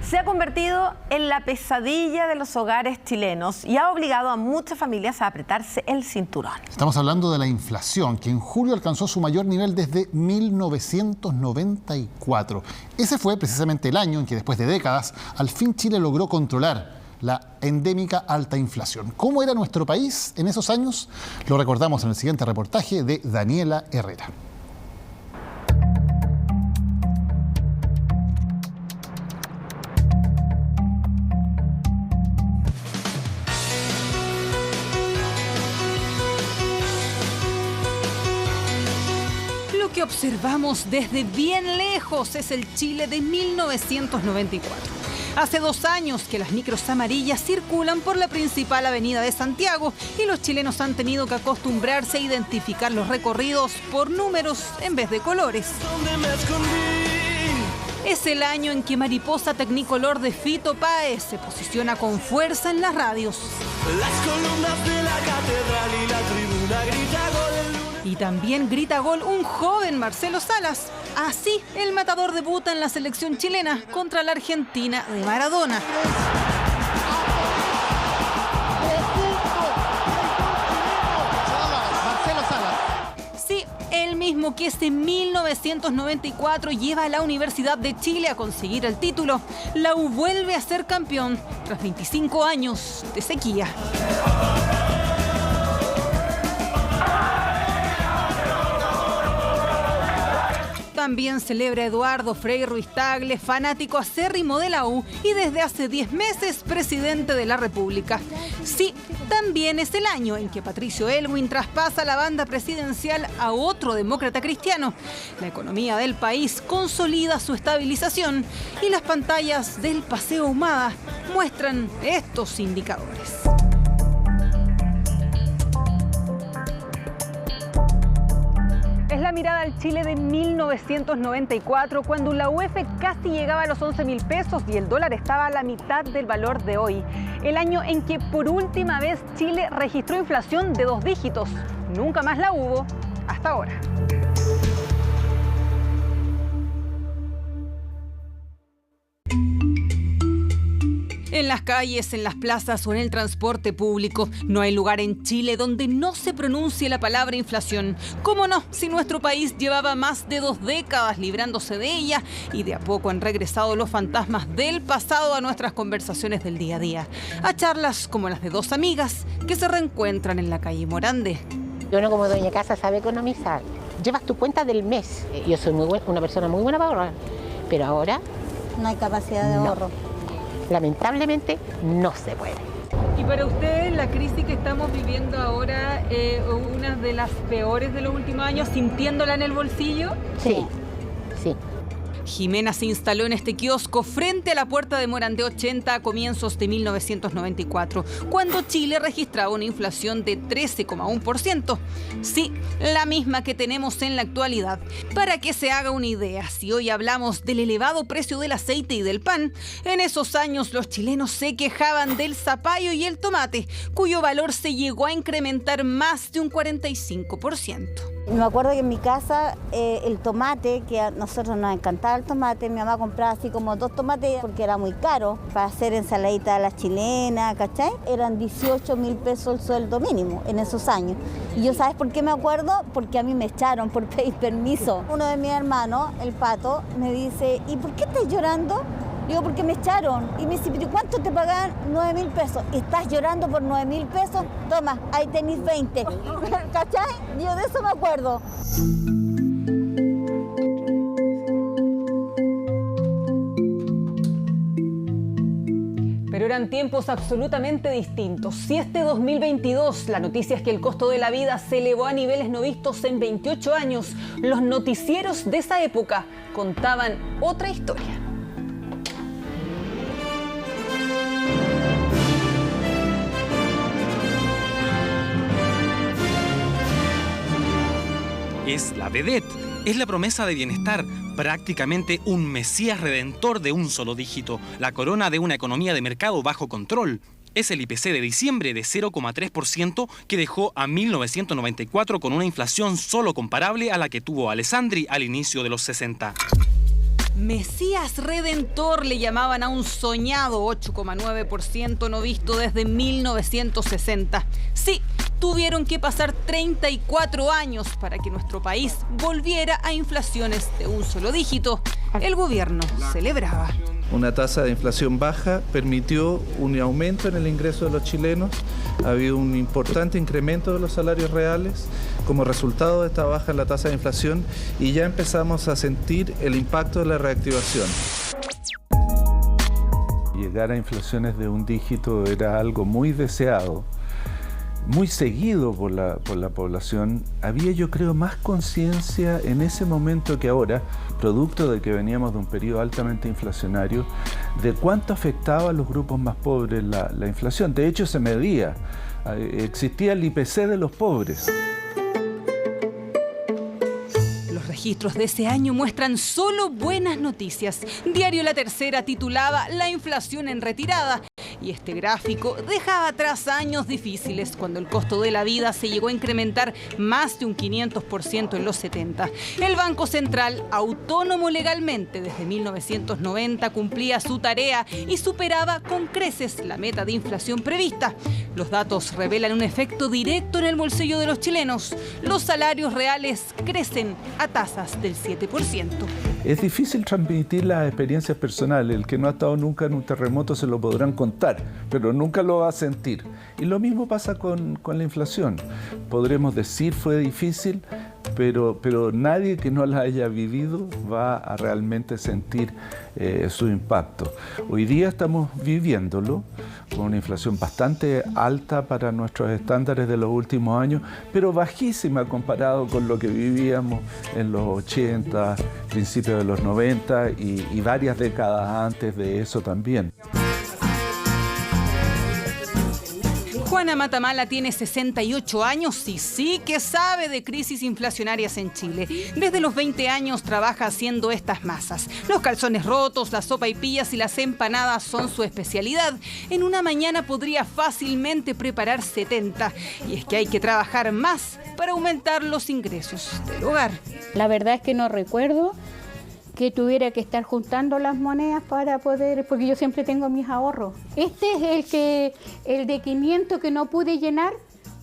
Se ha convertido en la pesadilla de los hogares chilenos y ha obligado a muchas familias a apretarse el cinturón. Estamos hablando de la inflación, que en julio alcanzó su mayor nivel desde 1994. Ese fue precisamente el año en que, después de décadas, al fin Chile logró controlar la endémica alta inflación. ¿Cómo era nuestro país en esos años? Lo recordamos en el siguiente reportaje de Daniela Herrera. Lo que observamos desde bien lejos es el Chile de 1994. Hace 2 años que las micros amarillas circulan por la principal avenida de Santiago y los chilenos han tenido que acostumbrarse a identificar los recorridos por números en vez de colores. Es el año en que Mariposa Tecnicolor de Fito Páez se posiciona con fuerza en las radios. Las columnas de la catedral y la tribuna grita gol. Y también grita gol un joven Marcelo Salas. Así, el matador debuta en la selección chilena contra la Argentina de Maradona. Sí, el mismo que ese 1994 lleva a la Universidad de Chile a conseguir el título. La U vuelve a ser campeón tras 25 años de sequía. También celebra Eduardo Frei Ruiz Tagle, fanático acérrimo de la U y desde hace 10 meses presidente de la República. Sí, también es el año en que Patricio Aylwin traspasa la banda presidencial a otro demócrata cristiano. La economía del país consolida su estabilización y las pantallas del Paseo Ahumada muestran estos indicadores. Es la mirada al Chile de 1994, cuando la UF casi llegaba a los 11.000 pesos y el dólar estaba a la mitad del valor de hoy. El año en que por última vez Chile registró inflación de 2 dígitos. Nunca más la hubo hasta ahora. En las calles, en las plazas o en el transporte público, no hay lugar en Chile donde no se pronuncie la palabra inflación. ¿Cómo no? Si nuestro país llevaba más de 2 décadas librándose de ella y de a poco han regresado los fantasmas del pasado a nuestras conversaciones del día a día. A charlas como las de 2 amigas que se reencuentran en la calle Morande. Uno como dueña de casa sabe economizar. Llevas tu cuenta del mes. Yo soy una persona muy buena para ahorrar, pero ahora no hay capacidad de ahorro. Lamentablemente no se puede. ¿Y para usted la crisis que estamos viviendo ahora es una de las peores de los últimos años, sintiéndola en el bolsillo? Sí, sí. Jimena se instaló en este kiosco frente a la puerta de Morandé 80 a comienzos de 1994, cuando Chile registraba una inflación de 13,1%. Sí, la misma que tenemos en la actualidad. Para que se haga una idea, si hoy hablamos del elevado precio del aceite y del pan, en esos años los chilenos se quejaban del zapallo y el tomate, cuyo valor se llegó a incrementar más de un 45%. Me acuerdo que en mi casa el tomate, que a nosotros nos encantaba el tomate, mi mamá compraba así como 2 tomates porque era muy caro para hacer ensaladita a la chilena, ¿cachai? Eran 18.000 pesos el sueldo mínimo en esos años. Y yo, ¿sabes por qué me acuerdo? Porque a mí me echaron por pedir permiso. Uno de mis hermanos, el Pato, me dice, ¿y por qué estás llorando? Digo, porque me echaron. Y me dice, ¿pero cuánto te pagan? 9.000 pesos. ¿Estás llorando por 9.000 pesos? Toma, ahí tenés 20. ¿Cachai? Yo de eso me acuerdo. Pero eran tiempos absolutamente distintos. Si este 2022 la noticia es que el costo de la vida se elevó a niveles no vistos en 28 años, los noticieros de esa época contaban otra historia. Es la vedette, es la promesa de bienestar, prácticamente un mesías redentor de un solo dígito, la corona de una economía de mercado bajo control. Es el IPC de diciembre de 0,3% que dejó a 1994 con una inflación solo comparable a la que tuvo Alessandri al inicio de los 60. Mesías Redentor le llamaban a un soñado 8,9% no visto desde 1960. Sí, tuvieron que pasar 34 años para que nuestro país volviera a inflaciones de un solo dígito. El gobierno celebraba. Una tasa de inflación baja permitió un aumento en el ingreso de los chilenos. Ha habido un importante incremento de los salarios reales como resultado de esta baja en la tasa de inflación y ya empezamos a sentir el impacto de la reactivación. Llegar a inflaciones de un dígito era algo muy deseado, muy seguido por la población. Había, yo creo, más conciencia en ese momento que ahora, producto de que veníamos de un periodo altamente inflacionario, de cuánto afectaba a los grupos más pobres la inflación. De hecho, se medía, existía el IPC de los pobres. Los registros de ese año muestran solo buenas noticias. Diario La Tercera titulaba La inflación en retirada. Y este gráfico dejaba atrás años difíciles cuando el costo de la vida se llegó a incrementar más de un 500% en los 70. El Banco Central, autónomo legalmente desde 1990, cumplía su tarea y superaba con creces la meta de inflación prevista. Los datos revelan un efecto directo en el bolsillo de los chilenos. Los salarios reales crecen a tasas del 7%. Es difícil transmitir las experiencias personales. El que no ha estado nunca en un terremoto se lo podrán contar, pero nunca lo va a sentir. Y lo mismo pasa con la inflación. Podremos decir fue difícil, pero nadie que no la haya vivido va a realmente sentir su impacto. Hoy día estamos viviéndolo con una inflación bastante alta para nuestros estándares de los últimos años, pero bajísima comparado con lo que vivíamos en los 80, principios de los 90 y varias décadas antes de eso también. Juana Matamala tiene 68 años y sí que sabe de crisis inflacionarias en Chile. Desde los 20 años trabaja haciendo estas masas. Los calzones rotos, las sopaipillas y las empanadas son su especialidad. En una mañana podría fácilmente preparar 70. Y es que hay que trabajar más para aumentar los ingresos del hogar. La verdad es que no recuerdo que tuviera que estar juntando las monedas para poder, porque yo siempre tengo mis ahorros. Este es el de 500 que no pude llenar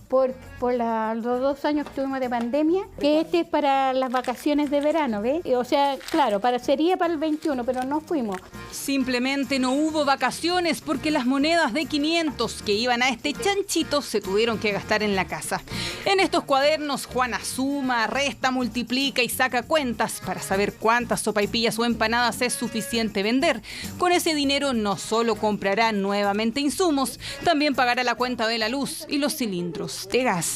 por los 2 años que tuvimos de pandemia, que este es para las vacaciones de verano, ¿ves? O sea, claro, sería para el 21, pero no fuimos. Simplemente no hubo vacaciones porque las monedas de 500 que iban a este chanchito se tuvieron que gastar en la casa. En estos cuadernos, Juana suma, resta, multiplica y saca cuentas para saber cuántas sopaipillas o empanadas es suficiente vender. Con ese dinero no solo comprará nuevamente insumos, también pagará la cuenta de la luz y los cilindros de gas.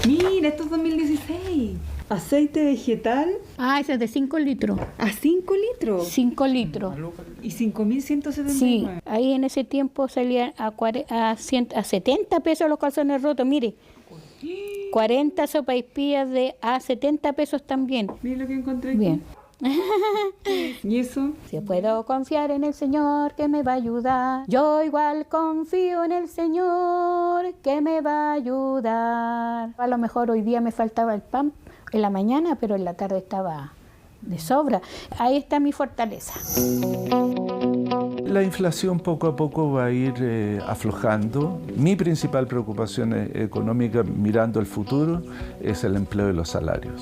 Mira, esto es 2016. Aceite vegetal. Ah, ese es de 5 litros. ¿A 5 litros? 5 litros. ¿Y 5.179? Sí, ahí en ese tiempo salían a 70 pesos los calzones rotos, mire. 40 sopaipillas a 70 pesos también. Mira lo que encontré aquí. Bien. ¿Y eso? Si puedo confiar en el Señor que me va a ayudar. Yo igual confío en el Señor que me va a ayudar. A lo mejor hoy día me faltaba el pan en la mañana, pero en la tarde estaba de sobra. Ahí está mi fortaleza. La inflación poco a poco va a ir aflojando. Mi principal preocupación económica mirando el futuro es el empleo y los salarios.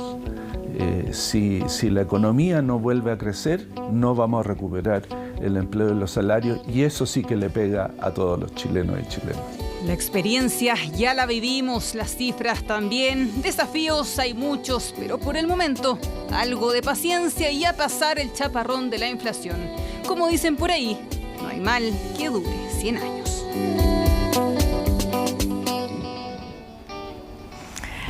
Si la economía no vuelve a crecer, no vamos a recuperar el empleo y los salarios, y eso sí que le pega a todos los chilenos y chilenas. La experiencia ya la vivimos, las cifras también. Desafíos hay muchos, pero por el momento, algo de paciencia y a pasar el chaparrón de la inflación. Como dicen por ahí, no hay mal que dure 100 años.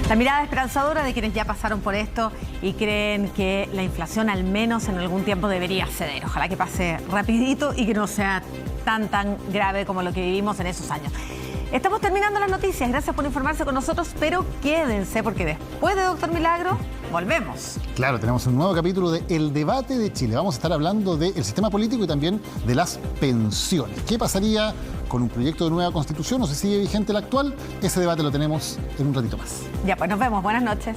La mirada esperanzadora de quienes ya pasaron por esto y creen que la inflación al menos en algún tiempo debería ceder. Ojalá que pase rapidito y que no sea tan grave como lo que vivimos en esos años. Estamos terminando las noticias. Gracias por informarse con nosotros, pero quédense porque después de Doctor Milagro volvemos. Claro, tenemos un nuevo capítulo de El Debate de Chile. Vamos a estar hablando del sistema político y también de las pensiones. ¿Qué pasaría con un proyecto de nueva constitución o si sigue vigente el actual? Ese debate lo tenemos en un ratito más. Ya, pues nos vemos. Buenas noches.